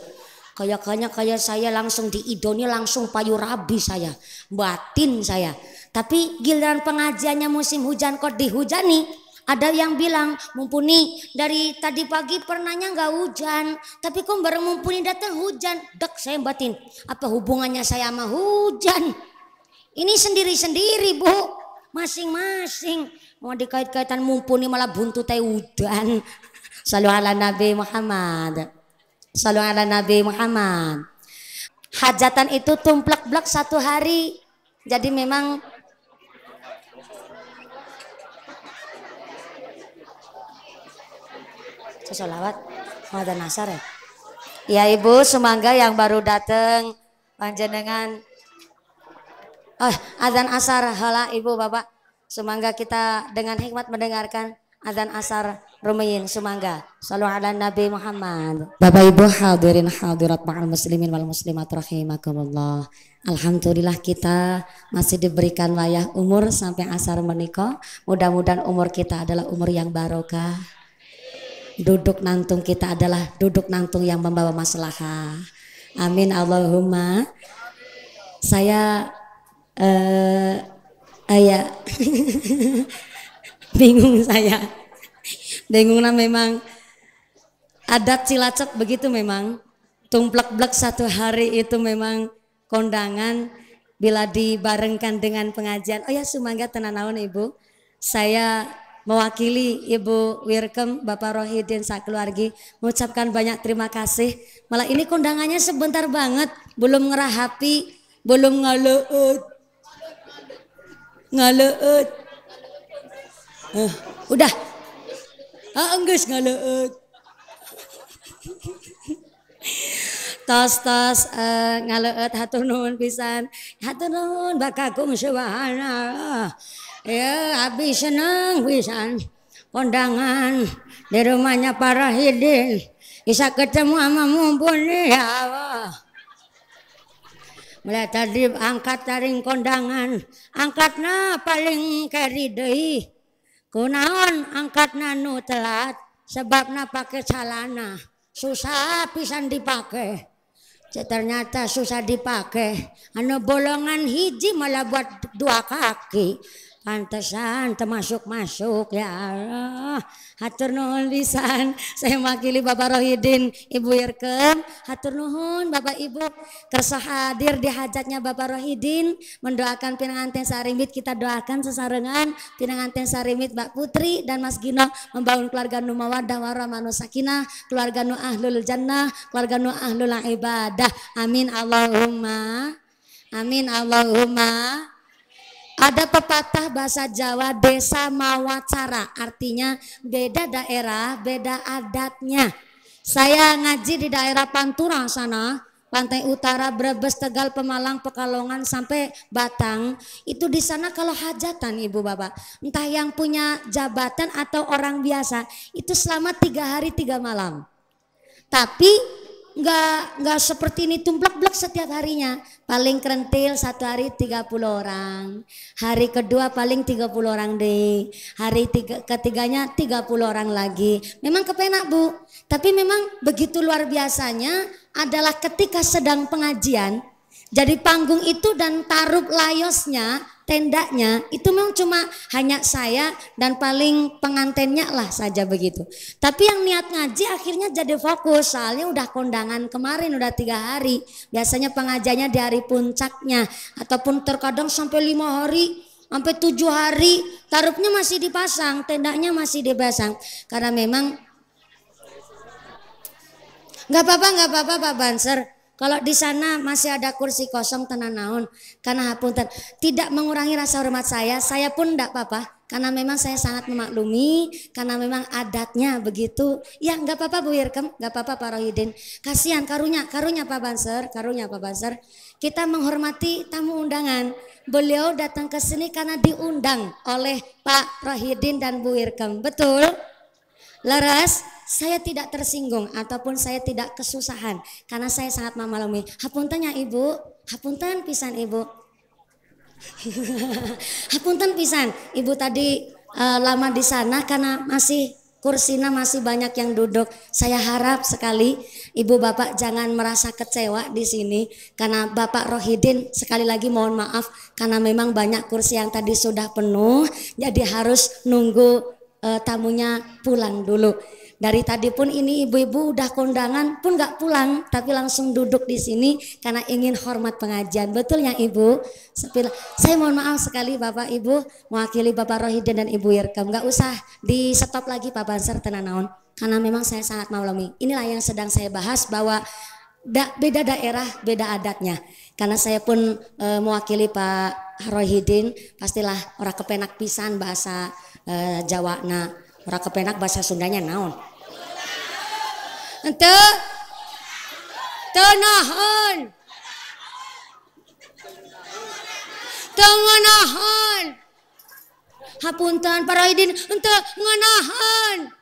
Kayak saya langsung diidoni, langsung payu rabi saya, batin saya. Tapi giliran pengajiannya musim hujan kok dihujani. Ada yang bilang mumpuni dari tadi pagi pernahnya nggak hujan, tapi kok baru mumpuni datang hujan. Dek saya batin, apa hubungannya saya sama hujan? Ini sendiri-sendiri Bu, masing-masing. Mau dikait-kaitan mumpuni malah buntutnya udan. Shallu ala Nabi Muhammad. Shallu ala Nabi Muhammad. Hajatan itu tumplek-blek satu hari. Jadi memang sesolawat mau ada nasar ya. Ya Ibu, semangga yang baru datang panjenengan. Adzan asar hala Ibu Bapak, semangga kita dengan hikmat mendengarkan adzan asar rumiyin semangga. Shallu ala Nabi Muhammad. Bapak Ibu hadirin hadirat ma'al muslimin wal muslimat rahimakumullah. Alhamdulillah kita masih diberikan wayah umur sampai asar menikah. Mudah-mudahan umur kita adalah umur yang barokah. Duduk nantung kita adalah duduk nantung yang membawa maslahah. Amin Allahumma. Saya bingung saya. Bingungnya memang adat Cilacap begitu memang. Tumplek-blek satu hari itu memang kondangan bila dibarengkan dengan pengajian. Oh ya sumangga tenanawan Ibu. Saya mewakili Ibu Wirkem, Bapak Rohidin sakeluargi mengucapkan banyak terima kasih. Malah ini kondangannya sebentar banget, belum ngerahapi, belum ngaleut. Udah. Enggeus ngaleut. Tos ngaleut hatur nuhun pisan. Hatur nuhun bakagung subhanallah. Ya habis seneng pisan kondangan di rumahnya Pak Rohidin. Bisa ketemu sama mumpuni ya Allah. Mulai tadi angkat taring kondangan, angkatna paling keri deui. Kunaon angkatna nu telat, sebabna pakai celana. Susah pisan dipake. Ternyata susah dipake. Anu bolongan hiji malah buat dua kaki. Pantesan termasuk-masuk ya Allah. Hatur nuhun pisan. Saya mewakili Bapak Rohidin, Ibu Irkem. Hatur nuhun Bapak Ibu kersa hadir di hajatnya Bapak Rohidin, mendoakan pinanganten sarimit. Kita doakan sesarengan pinanganten sarimit Mbak Putri dan Mas Gino membangun keluarga nu mawaddah warahmah nu sakinah, keluarga nu ahlul jannah, keluarga nu ahlul ibadah. Amin Allahumma. Amin Allahumma. Ada pepatah bahasa Jawa, desa mawacara, artinya beda daerah, beda adatnya. Saya ngaji di daerah Pantura sana, Pantai Utara, Brebes, Tegal, Pemalang, Pekalongan sampai Batang. Itu di sana kalau hajatan Ibu Bapak, entah yang punya jabatan atau orang biasa, itu selama 3 hari 3 malam. Tapi nggak seperti ini tumplek-blek setiap harinya. Paling kerentil 1 hari 30 orang. Hari kedua paling 30 orang deh. Hari ketiganya 30 orang lagi. Memang kepenak Bu. Tapi memang begitu luar biasanya adalah ketika sedang pengajian. Jadi panggung itu dan taruh layosnya, tendanya itu memang cuma hanya saya dan paling pengantennya lah saja begitu. Tapi yang niat ngaji akhirnya jadi fokus, soalnya udah kondangan kemarin udah 3 hari. Biasanya pengajiannya di hari puncaknya ataupun terkadang sampai 5 hari, sampai 7 hari taruhnya masih dipasang, tendanya masih dipasang. Karena memang nggak apa-apa Pak Banser. Kalau di sana masih ada kursi kosong tenan naon, karena hapunten tidak mengurangi rasa hormat saya pun tidak apa-apa, karena memang saya sangat memaklumi, karena memang adatnya begitu. Ya nggak apa-apa Bu Irkem, nggak apa-apa Pak Rohidin. Kasihan karunya Pak Banser, kita menghormati tamu undangan. Beliau datang ke sini karena diundang oleh Pak Rohidin dan Bu Irkem, betul? Leres, saya tidak tersinggung ataupun saya tidak kesusahan karena saya sangat memaklumi. Hapunten ya Ibu, hapunten pisan Ibu. Hapunten pisan, Ibu tadi lama di sana karena masih kursinya masih banyak yang duduk. Saya harap sekali Ibu Bapak jangan merasa kecewa di sini karena Bapak Rohidin sekali lagi mohon maaf karena memang banyak kursi yang tadi sudah penuh, jadi harus nunggu tamunya pulang dulu. Dari tadi pun ini ibu-ibu udah kondangan pun nggak pulang, tapi langsung duduk di sini karena ingin hormat pengajian. Betul ya Ibu? Saya mohon maaf sekali Bapak Ibu, mewakili Bapak Rohidin dan Ibu Irkem. Nggak usah di stop lagi Pak Banser tenanaon, karena memang saya sangat maklumi. Inilah yang sedang saya bahas bahwa beda daerah, beda adatnya. Karena saya pun mewakili Pak Rohidin, pastilah orang kepenak pisan bahasa Jawa na, orang kepenak bahasa Sundanya naon. Ente tenahon, tengenahon. Hapunten Pak Rohidin, ente ngenahan.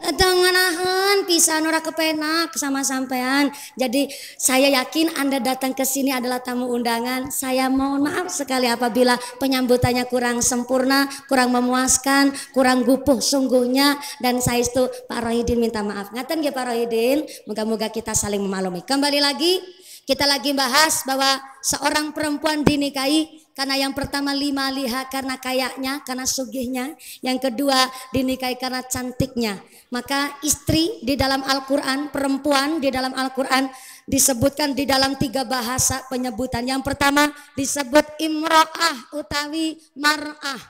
Tengenahan pisan ora kepenak sama sampean. Jadi saya yakin Anda datang ke sini adalah tamu undangan. Saya mohon maaf sekali apabila penyambutannya kurang sempurna, kurang memuaskan, kurang gupuh sungguhnya, dan saya itu Pak Rohidin minta maaf. Ngaten ya Pak Rohidin, moga-moga kita saling memaklumi. Kembali lagi kita lagi bahas bahwa seorang perempuan dinikahi karena yang pertama 5 liha karena kayaknya, karena sugihnya. Yang kedua dinikahi karena cantiknya. Maka istri di dalam Al-Quran, perempuan di dalam Al-Quran disebutkan di dalam 3 bahasa penyebutan. Yang pertama disebut imro'ah utawi mar'ah.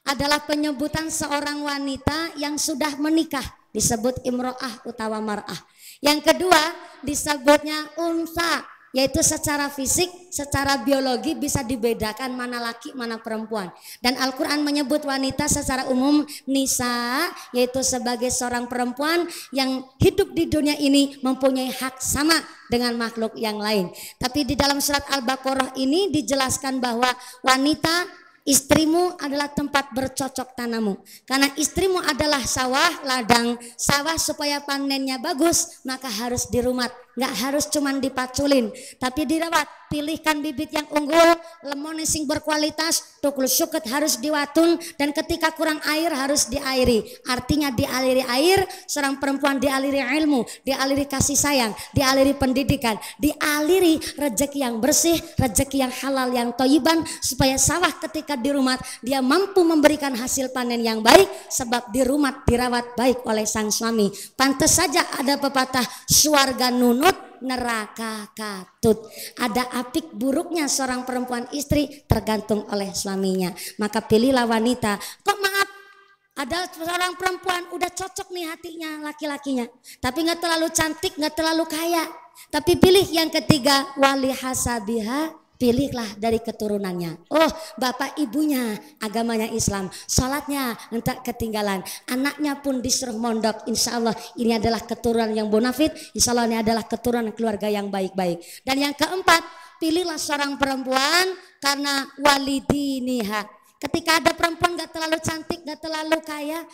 Adalah penyebutan seorang wanita yang sudah menikah. Disebut imro'ah utawa mar'ah. Yang kedua disebutnya unsa, yaitu secara fisik, secara biologi bisa dibedakan mana laki mana perempuan. Dan Al-Quran menyebut wanita secara umum nisa, yaitu sebagai seorang perempuan yang hidup di dunia ini mempunyai hak sama dengan makhluk yang lain. Tapi di dalam surat Al-Baqarah ini dijelaskan bahwa wanita, istrimu adalah tempat bercocok tanammu. Karena istrimu adalah sawah, ladang. Sawah supaya panennya bagus, maka harus dirumat. Nggak harus cuman dipaculin, tapi dirawat. Pilihkan bibit yang unggul, lemon sing berkualitas, tukul syuket harus diwatun, dan ketika kurang air harus diairi. Artinya dialiri air, seorang perempuan dialiri ilmu, dialiri kasih sayang, dialiri pendidikan, dialiri rezeki yang bersih, rezeki yang halal, yang toyiban, supaya sawah ketika dirumat dia mampu memberikan hasil panen yang baik, sebab dirumat dirawat baik oleh sang suami. Pantes saja ada pepatah swarga nunut, neraka katut. Ada apik buruknya seorang perempuan istri tergantung oleh suaminya. Maka pilihlah wanita. Kok maaf, ada seorang perempuan udah cocok nih hatinya laki-lakinya, tapi nggak terlalu cantik, nggak terlalu kaya. Tapi pilih yang ketiga, wali hasabiha pilihlah dari keturunannya. Oh, bapak ibunya agamanya Islam, sholatnya entah ketinggalan, anaknya pun disuruh mondok. Insya Allah ini adalah keturunan yang bonafit, insya Allah ini adalah keturunan keluarga yang baik-baik. Dan yang keempat, pilihlah seorang perempuan karena walidiniha. Ketika ada perempuan gak terlalu cantik, gak terlalu kaya,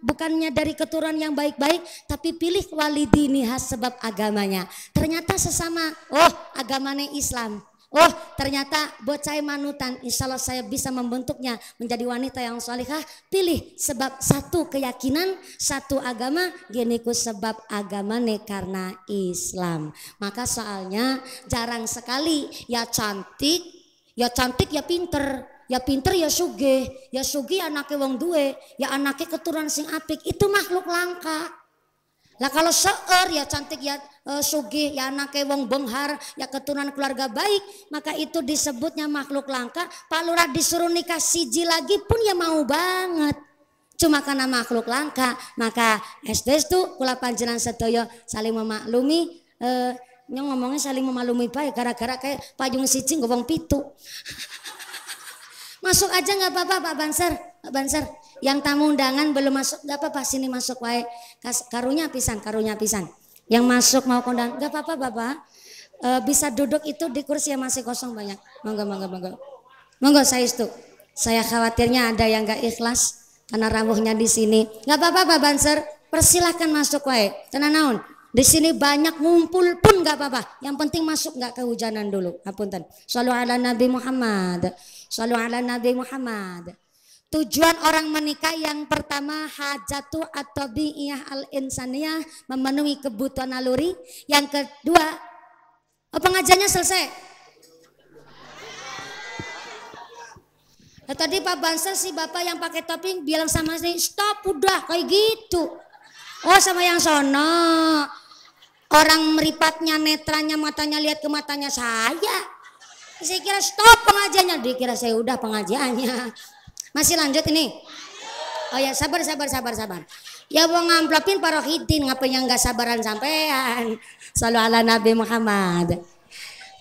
bukannya dari keturunan yang baik-baik, tapi pilih walidiniha sebab agamanya. Ternyata sesama, oh agamanya Islam. Oh ternyata bocah manutan, insya Allah saya bisa membentuknya menjadi wanita yang salihah. Pilih sebab satu keyakinan, satu agama, geniku sebab agamanya karena Islam. Maka soalnya jarang sekali ya cantik ya pinter. Ya pinter ya sugih ya anaknya wong duwe, ya anaknya keturunan sing apik, itu makhluk langka. Lah kalau seueur ya cantik ya sugih ya anaknya wong benghar, ya keturunan keluarga baik, maka itu disebutnya makhluk langka. Pak Lurah disuruh nikah siji lagi pun ya mau banget. Cuma karena makhluk langka, maka itu kula panjenengan sedaya saling memaklumi. Nyong ngomongnya saling memaklumi baik gara-gara kayak payung siji ngomong pitu. Masuk aja nggak apa-apa Pak Banser. Yang tamu undangan belum masuk nggak apa-apa, sini masuk wae. Karunya pisan. Yang masuk mau kondang nggak apa-apa Bapak. Bisa duduk itu di kursi yang masih kosong banyak. Monggo saya itu. Saya khawatirnya ada yang nggak ikhlas karena rawuhnya di sini. Nggak apa-apa Pak Banser. Persilahkan masuk wae. Tenan naon. Di sini banyak ngumpul pun nggak apa-apa. Yang penting masuk nggak kehujanan dulu. Apunten. Shallu ala Nabi Muhammad. Shallu ala Nabi Muhammad. Tujuan orang menikah yang pertama hajatu atau bi'iyah al-insaniyah, memenuhi kebutuhan naluri. Yang kedua, pengajiannya selesai. Nah, tadi Pak Banser si bapak yang pakai topping bilang sama saya, stop udah kayak gitu. Oh sama yang sono. Orang meripatnya, netranya, matanya lihat ke matanya saya. Saya kira stop pengajiannya, dikira saya udah pengajiannya. Masih lanjut ini. Oh ya sabar. Ya mau ngamplopin parohidin, ngapain yang nggak sabaran sampean. Shallu ala Nabi Muhammad.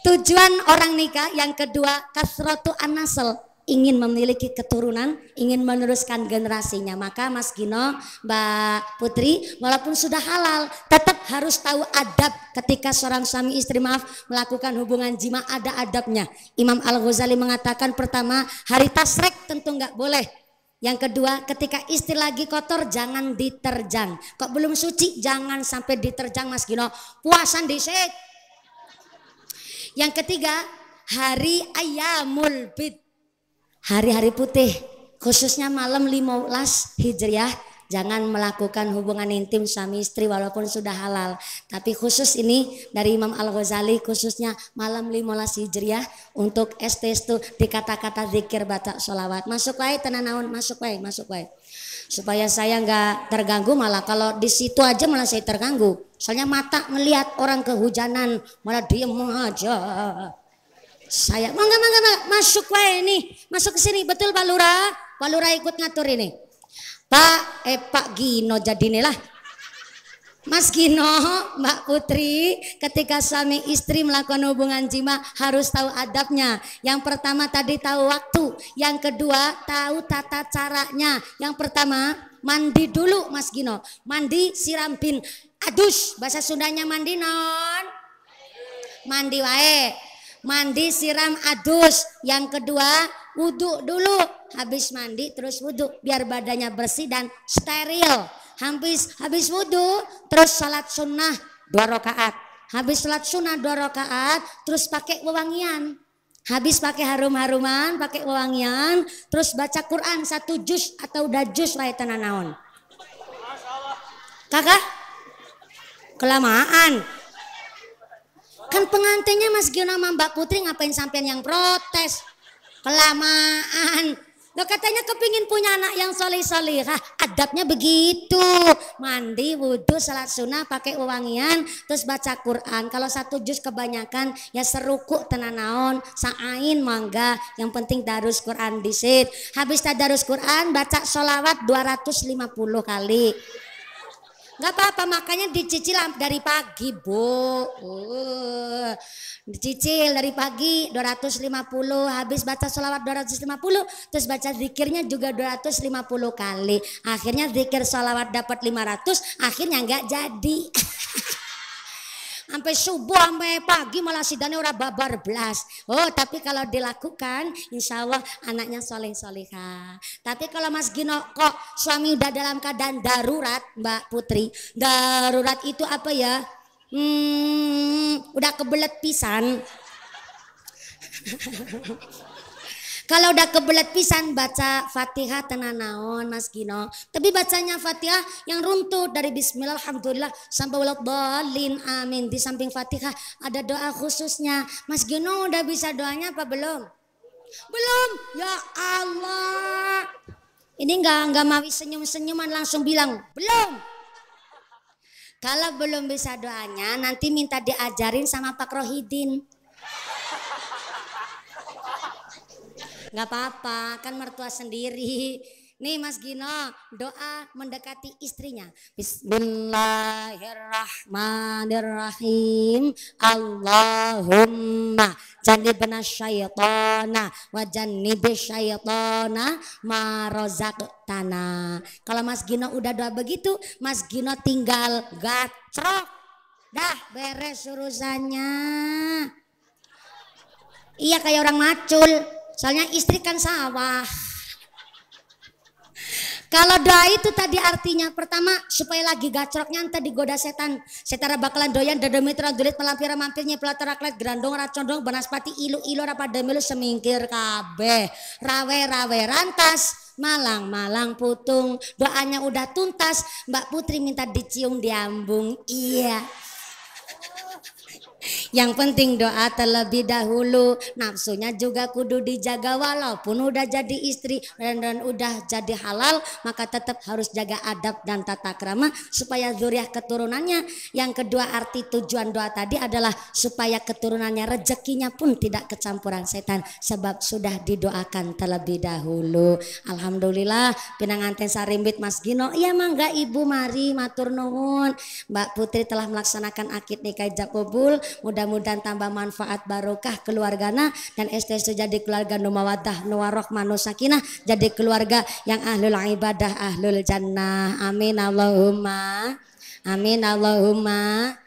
Tujuan orang nikah yang kedua kasratu an-nasl, ingin memiliki keturunan, ingin meneruskan generasinya. Maka Mas Gino, Mbak Putri, walaupun sudah halal, tetap harus tahu adab ketika seorang suami istri melakukan hubungan jima, ada adabnya. Imam Al-Ghazali mengatakan pertama, hari tasrek tentu nggak boleh. Yang kedua, ketika istri lagi kotor jangan diterjang. Kok belum suci jangan sampai diterjang Mas Gino. Puasan diset. Yang ketiga, hari Ayyamul Bid. Hari-hari putih, khususnya malam 15 Hijriah, jangan melakukan hubungan intim suami istri walaupun sudah halal. Tapi khusus ini dari Imam Al-Ghazali, khususnya malam 15 Hijriah untuk itu di kata-kata zikir baca sholawat. Masuk wae tenan naon, masuk wae. Supaya saya nggak terganggu, malah kalau di situ aja malah saya terganggu. Soalnya mata ngelihat orang kehujanan malah diem aja. Saya mangga masuk wae nih, masuk ke sini, betul Pak Lurah ikut ngatur ini. Pak Gino jadi lah. Mas Gino, Mbak Putri, ketika suami istri melakukan hubungan jima harus tahu adabnya. Yang pertama tadi tahu waktu, yang kedua tahu tata caranya. Yang pertama mandi dulu Mas Gino, mandi siram bin adus, bahasa Sundanya mandi non, mandi wae. Mandi siram adus. Yang kedua wudhu dulu, habis mandi terus wudhu biar badannya bersih dan steril. Habis wudhu terus salat sunnah 2 rakaat. Habis salat sunnah 2 rakaat terus pakai wewangian. Habis pakai harum-haruman, pakai wewangian, terus baca Quran 1 juz atau udah juz wae tenan naon. Kakak kelamaan. Kan pengantinnya Mas Gino sama Mbak Putri, ngapain sampean yang protes? Kelamaan. Lo katanya kepingin punya anak yang soleh-solehah, adabnya begitu. Mandi, wudhu, salat sunnah, pakai wewangian, terus baca Quran. Kalau 1 juz kebanyakan ya seruku tenan naon, sa'ain mangga. Yang penting darus Quran disit. Habis tadarus Quran baca sholawat 250 kali. Nggak apa-apa, makanya dicicil dari pagi, Bu. Dicicil dari pagi 250, habis baca sholawat 250, terus baca zikirnya juga 250 kali. Akhirnya zikir sholawat dapat 500, akhirnya nggak jadi. Sampai subuh sampai pagi malah sidane ora babar blas. Oh, tapi kalau dilakukan insya Allah anaknya soleh solihah. Tapi kalau Mas Gino kok suami udah dalam keadaan darurat, Mbak Putri, darurat itu apa ya? Udah kebelet pisan. Kalau udah kebelet pisan baca Fatihah tenan naon Mas Gino. Tapi bacanya Fatihah yang runtut dari bismillah alhamdulillah sampai waladhdallin amin. Di samping Fatihah ada doa khususnya. Mas Gino udah bisa doanya apa belum? Belum. Ya Allah. Ini enggak mawi senyum-senyuman langsung bilang, "Belum." Kalau belum bisa doanya nanti minta diajarin sama Pak Rohidin. Nggak apa-apa, kan mertua sendiri. Nih Mas Gino, doa mendekati istrinya. Bismillahirrahmanirrahim. Allahumma jannibna syaitana wa jannibis syaitana ma razaqtana. Kalau Mas Gino udah doa begitu, Mas Gino tinggal gacrok. Dah beres urusannya. Iya kayak orang macul. Soalnya istri kan sawah. Kalau doa itu tadi artinya pertama supaya lagi gacroknya ente digoda setan. Setara bakalan doyan dedemitra dulit pelampira mampirnya pelatara klet grandong racondong banaspati ilu-ilu rapademilu semingkir kabeh. Rawe-rawe rantas. Malang-malang putung. Doanya udah tuntas. Mbak Putri minta dicium diambung. Iya. Yang penting doa terlebih dahulu, nafsunya juga kudu dijaga walaupun udah jadi istri dan udah jadi halal, maka tetap harus jaga adab dan tata krama supaya zuriat keturunannya. Yang kedua arti tujuan doa tadi adalah supaya keturunannya rezekinya pun tidak kecampuran setan sebab sudah didoakan terlebih dahulu. Alhamdulillah pinanganten sarimbit Mas Gino. Iya mangga Ibu mari matur nuwun. Mbak Putri telah melaksanakan akad nikah jakobul. Mudah-mudahan tambah manfaat barokah keluargana dan estesu jadi keluarga nu mawaddah nu warahmah nu sakinah, jadi keluarga yang ahlul ibadah ahlul jannah. Amin Allahumma. Amin Allahumma.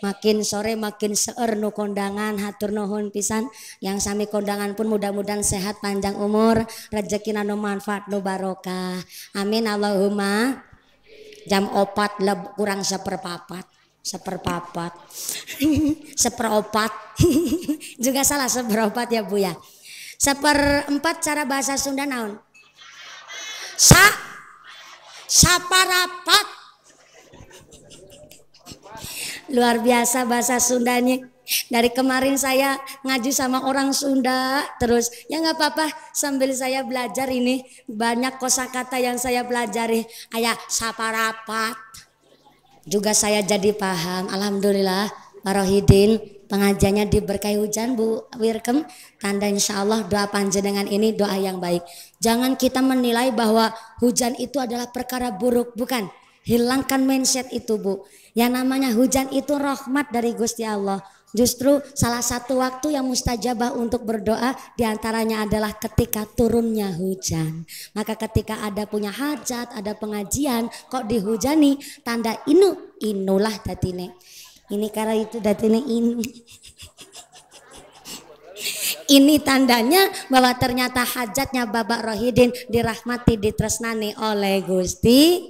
Makin sore makin seueur nu kondangan hatur nuhun pisan. Yang sami kondangan pun mudah-mudahan sehat panjang umur, rezekina nu manfaat nu barokah. Amin Allahumma. Jam 4 kurang seperpapat. Seperopat juga salah seperopat ya Bu ya. Seperempat cara bahasa Sunda naon? Saparapat. Luar biasa bahasa Sundanya. Dari kemarin saya ngaji sama orang Sunda terus ya nggak apa-apa sambil saya belajar ini banyak kosakata yang saya pelajari. Aya saparapat. Juga saya jadi paham. Alhamdulillah Pak Rohidin pengajiannya diberkahi hujan Bu Wirkem. Tanda insya Allah doa panjenengan ini doa yang baik. Jangan kita menilai bahwa hujan itu adalah perkara buruk. Bukan. Hilangkan mindset itu Bu. Yang namanya hujan itu rahmat dari Gusti Allah. Justru salah satu waktu yang mustajabah untuk berdoa diantaranya adalah ketika turunnya hujan. Maka ketika ada punya hajat, ada pengajian, kok dihujani, tanda inulah datine. Ini karena itu datine inu. Ini tandanya bahwa ternyata hajatnya Bapak Rohidin dirahmati, ditresnani oleh Gusti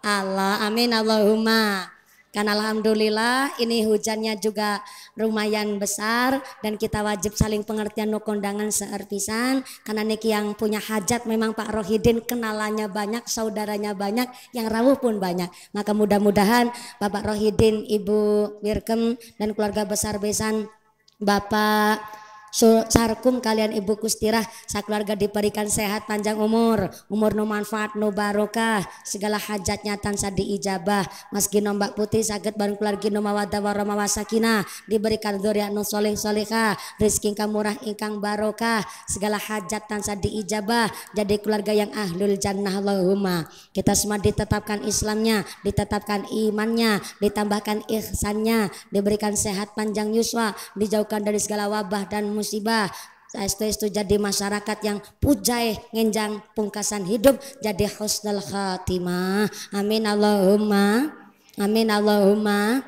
Allah. Amin Allahumma. Kan alhamdulillah ini hujannya juga lumayan besar dan kita wajib saling pengertian nu kondangan seueur pisan karena niki yang punya hajat memang Pak Rohidin kenalannya banyak, saudaranya banyak, yang rawuh pun banyak. Maka mudah-mudahan Bapak Rohidin, Ibu Wirkem dan keluarga besar besan Bapak sarkum kalian Ibu Kustirah sakeluarga diberikan sehat panjang umur no manfaat no barokah segala hajatnya tansah diijabah meski Mbak Putih saged bareng keluarga no mawaddah warahmah wasakinah diberikan dzurriyyah nu sholih sholihah rezeki ingkang murah ingkang barokah segala hajat tansah diijabah jadi keluarga yang ahlul jannah Allahumma kita semua ditetapkan Islamnya ditetapkan imannya ditambahkan ihsannya diberikan sehat panjang yuswa dijauhkan dari segala wabah dan musibah itu jadi masyarakat yang pujai ngenjang pungkasan hidup jadi husnul khatimah amin Allahumma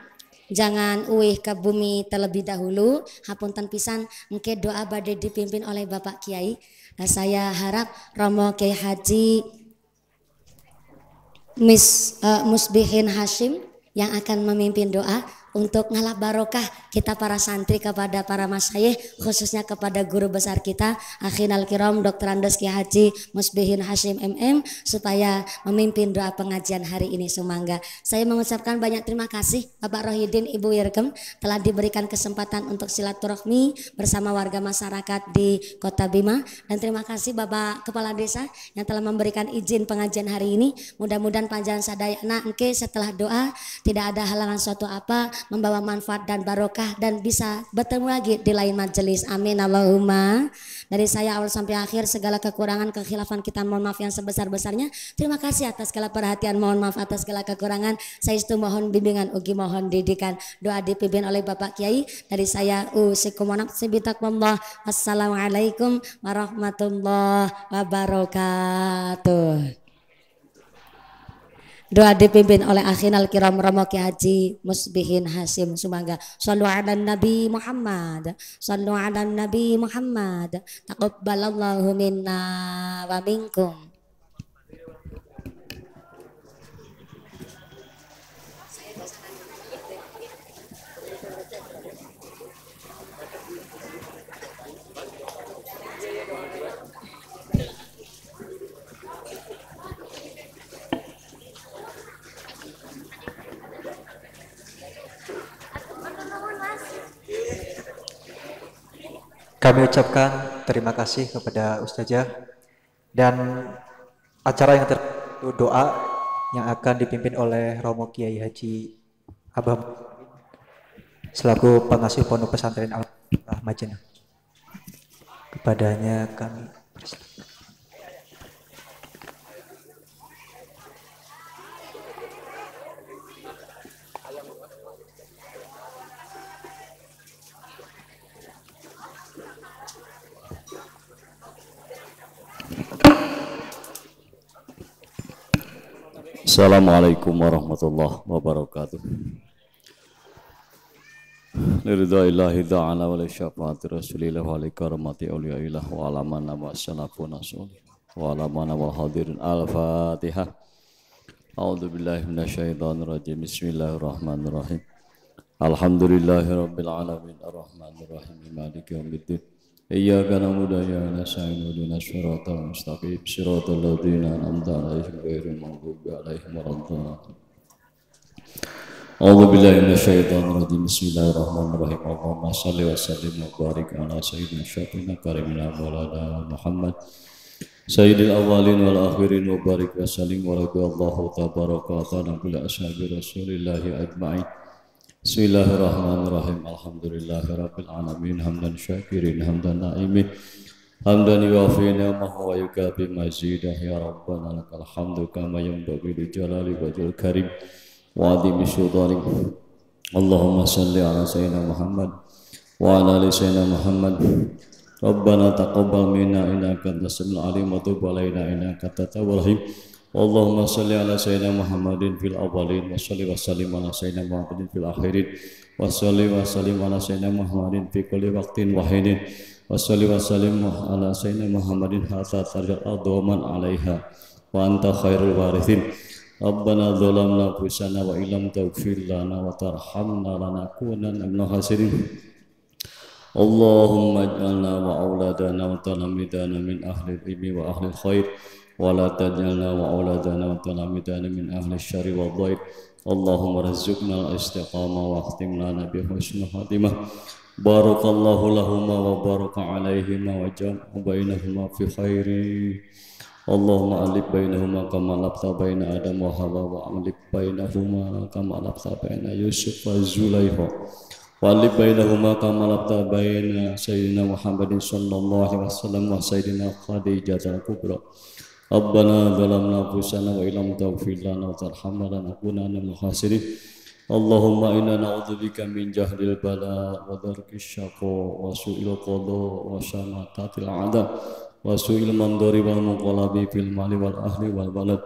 jangan uih ke bumi terlebih dahulu hapunten pisan engke doa badai dipimpin oleh Bapak Kiai saya harap Romo Kiai Haji Musbihin Hashim yang akan memimpin doa untuk ngalap barokah kita para santri kepada para masyayikh khususnya kepada guru besar kita akhinal kiram Dr. Andes Kiai Haji Musbihin Hashim MM supaya memimpin doa pengajian hari ini sumangga. Saya mengucapkan banyak terima kasih Bapak Rohidin Ibu Wirkem telah diberikan kesempatan untuk silaturahmi bersama warga masyarakat di Kota Bima dan terima kasih Bapak Kepala Desa yang telah memberikan izin pengajian hari ini. Mudah-mudahan panjang sadayana engke setelah doa tidak ada halangan suatu apa membawa manfaat dan barokah dan bisa bertemu lagi di lain majelis amin Allahumma. Dari saya awal sampai akhir segala kekurangan kekhilafan kita mohon maaf yang sebesar-besarnya. Terima kasih atas segala perhatian, mohon maaf atas segala kekurangan. Saya itu mohon bimbingan ugi mohon didikan doa dipimpin oleh Bapak Kiai. Dari saya usikum wa nafsi bitaqwallah. Wassalamualaikum warahmatullahi wabarakatuh. Doa dipimpin oleh akhinal kiram Romo Kiai Haji Musbihin Hashim sumangga. Shallu ala Nabi Muhammad. Shallu ala Nabi Muhammad. Taqabbalallahu minna wa minkum. Kami ucapkan terima kasih kepada Ustazah dan acara yang doa yang akan dipimpin oleh Romo Kiai Haji Abah selaku pengasuh Pondok Pesantren Al-Majnah. Kepadanya kami Assalamualaikum warahmatullahi wabarakatuh. Liridha'illahi ta'ala wa li syafa'ati rasulillah wa li karamati awliyaillah wa alamana wa salafuna sulih wa alamana wal hadirin al-fatihah. A'udhu billahi minasyaitanir rajim. Bismillahirrahmanirrahim. Alhamdulillahi rabbil alamin ar-rahmanirrahim maliki yaumiddin. Iyyaka na'budu wa iyyaka nasta'in ihdinas siratal mustaqim siratal ladzina an'amta 'alaihim ghairil maghdubi 'alaihim waladdallin. A'udzu billahi minasyaitonir rajim. Bismillahirrahmanirrahim. Allahumma shalli wa sallim wa barik 'ala sayyidina syafi'ina karimina maulana Muhammad sayyidil awwalin wal akhirin wa barik wa sallim wa radhiyallahu tabaraka wa ta'ala kulli ashabi rasulillahi ajma'in. Bismillahirrahmanirrahim. Alhamdulillahi rabbil alamin hamdan syakirin hamdan na'imin hamdan yuwafi ni'amahu wa yukafi mazidah ya rabbana lakal hamdu kama yanbaghi li jalali wajhil karim wa 'azimi sultanik. Allahumma shalli ala sayyidina Muhammad wa ala ali sayyidina Muhammad. Rabbana taqabbal minna innaka antas samiul alim wa tub alaina innaka antat tawwabur rahim. Allahumma salli ala sayyidina Muhammadin fil awwalin wa salli wa sallim ala sayyidina Muhammadin fil akhirin wa salli wa sallim ala sayyidina Muhammadin fi kulli waqtin wa hinin wa salli wa sallim ala sayyidina Muhammadin hatta tarjal ardu wa man 'alaiha wa anta khairul warithin. Rabbana dhalamna anfusana wa illam taghfir lana wa tarhamna lanakunanna minal khasirin. Allahumma ij'alna wa auladana wa talamidana min ahli ilmi wa ahli khair wa la taj'alna wa auladana wa talamidana min ahli syarri wa dhair. Allahumma rizqna al-istiqamah wa khtim lana bi husnil khatimah. Barakallahu lahuma wa baraka alaihima wa jam'a bainahuma fi khairi. Allahumma alif bainahuma kama alafta baina Adam wa Hawa wa alif bainahuma kama alafta baina Yusuf wa Zulaiha wa alif bainahuma kama alafta baina Sayyidina Muhammadin sallallahu alaihi wasallam wa Sayyidina Khadijah al-Kubra. Rabbana zalamna anfusana wa illam taghfir lana wa tarhamna lanakunanna minal khasirin. Allahumma inna na'udzubika min jahdil bala wa darkis syaqa wa su'il qada wa syamatatil a'da wa su'il mandari wal munqalabi fil mali wal ahli wal balad.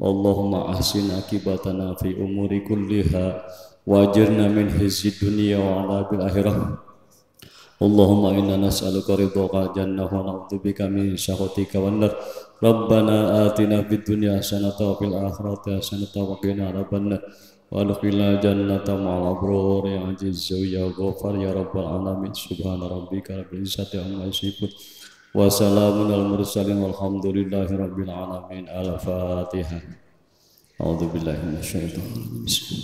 Allahumma ahsin akibatana fi umuri kulliha wa ajirna min khizyid dunya wa 'adzabil akhirah. Allahumma inna nas'aluka ridhaka jannah wa na'udzubika min sakhatika wan nar. Rabbana atina fid dunya hasanatan wa fil akhirati hasanatan wa qina adzabannar. Wa adkhilna jannata ma'al abrar ya aziz ya ghafar ya rabbal alamin. Subhana rabbika rabbil izzati amma yasifun wa salamun al mursalin walhamdulillahi rabbil alamin. Al-Fatihah. A'udzu billahi minasyaitonir rajim.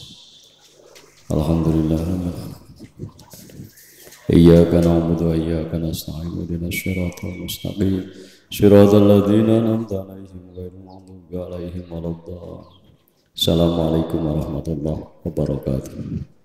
Alhamdulillah rabbil alamin. Iyyaka na'budu wa iyyaka nasta'in ihdinas siratal mustaqim siratal ladzina an'amta 'alaihim ghairil maghdubi 'alaihim waladdallin. Assalamualaikum warahmatullahi wabarakatuh.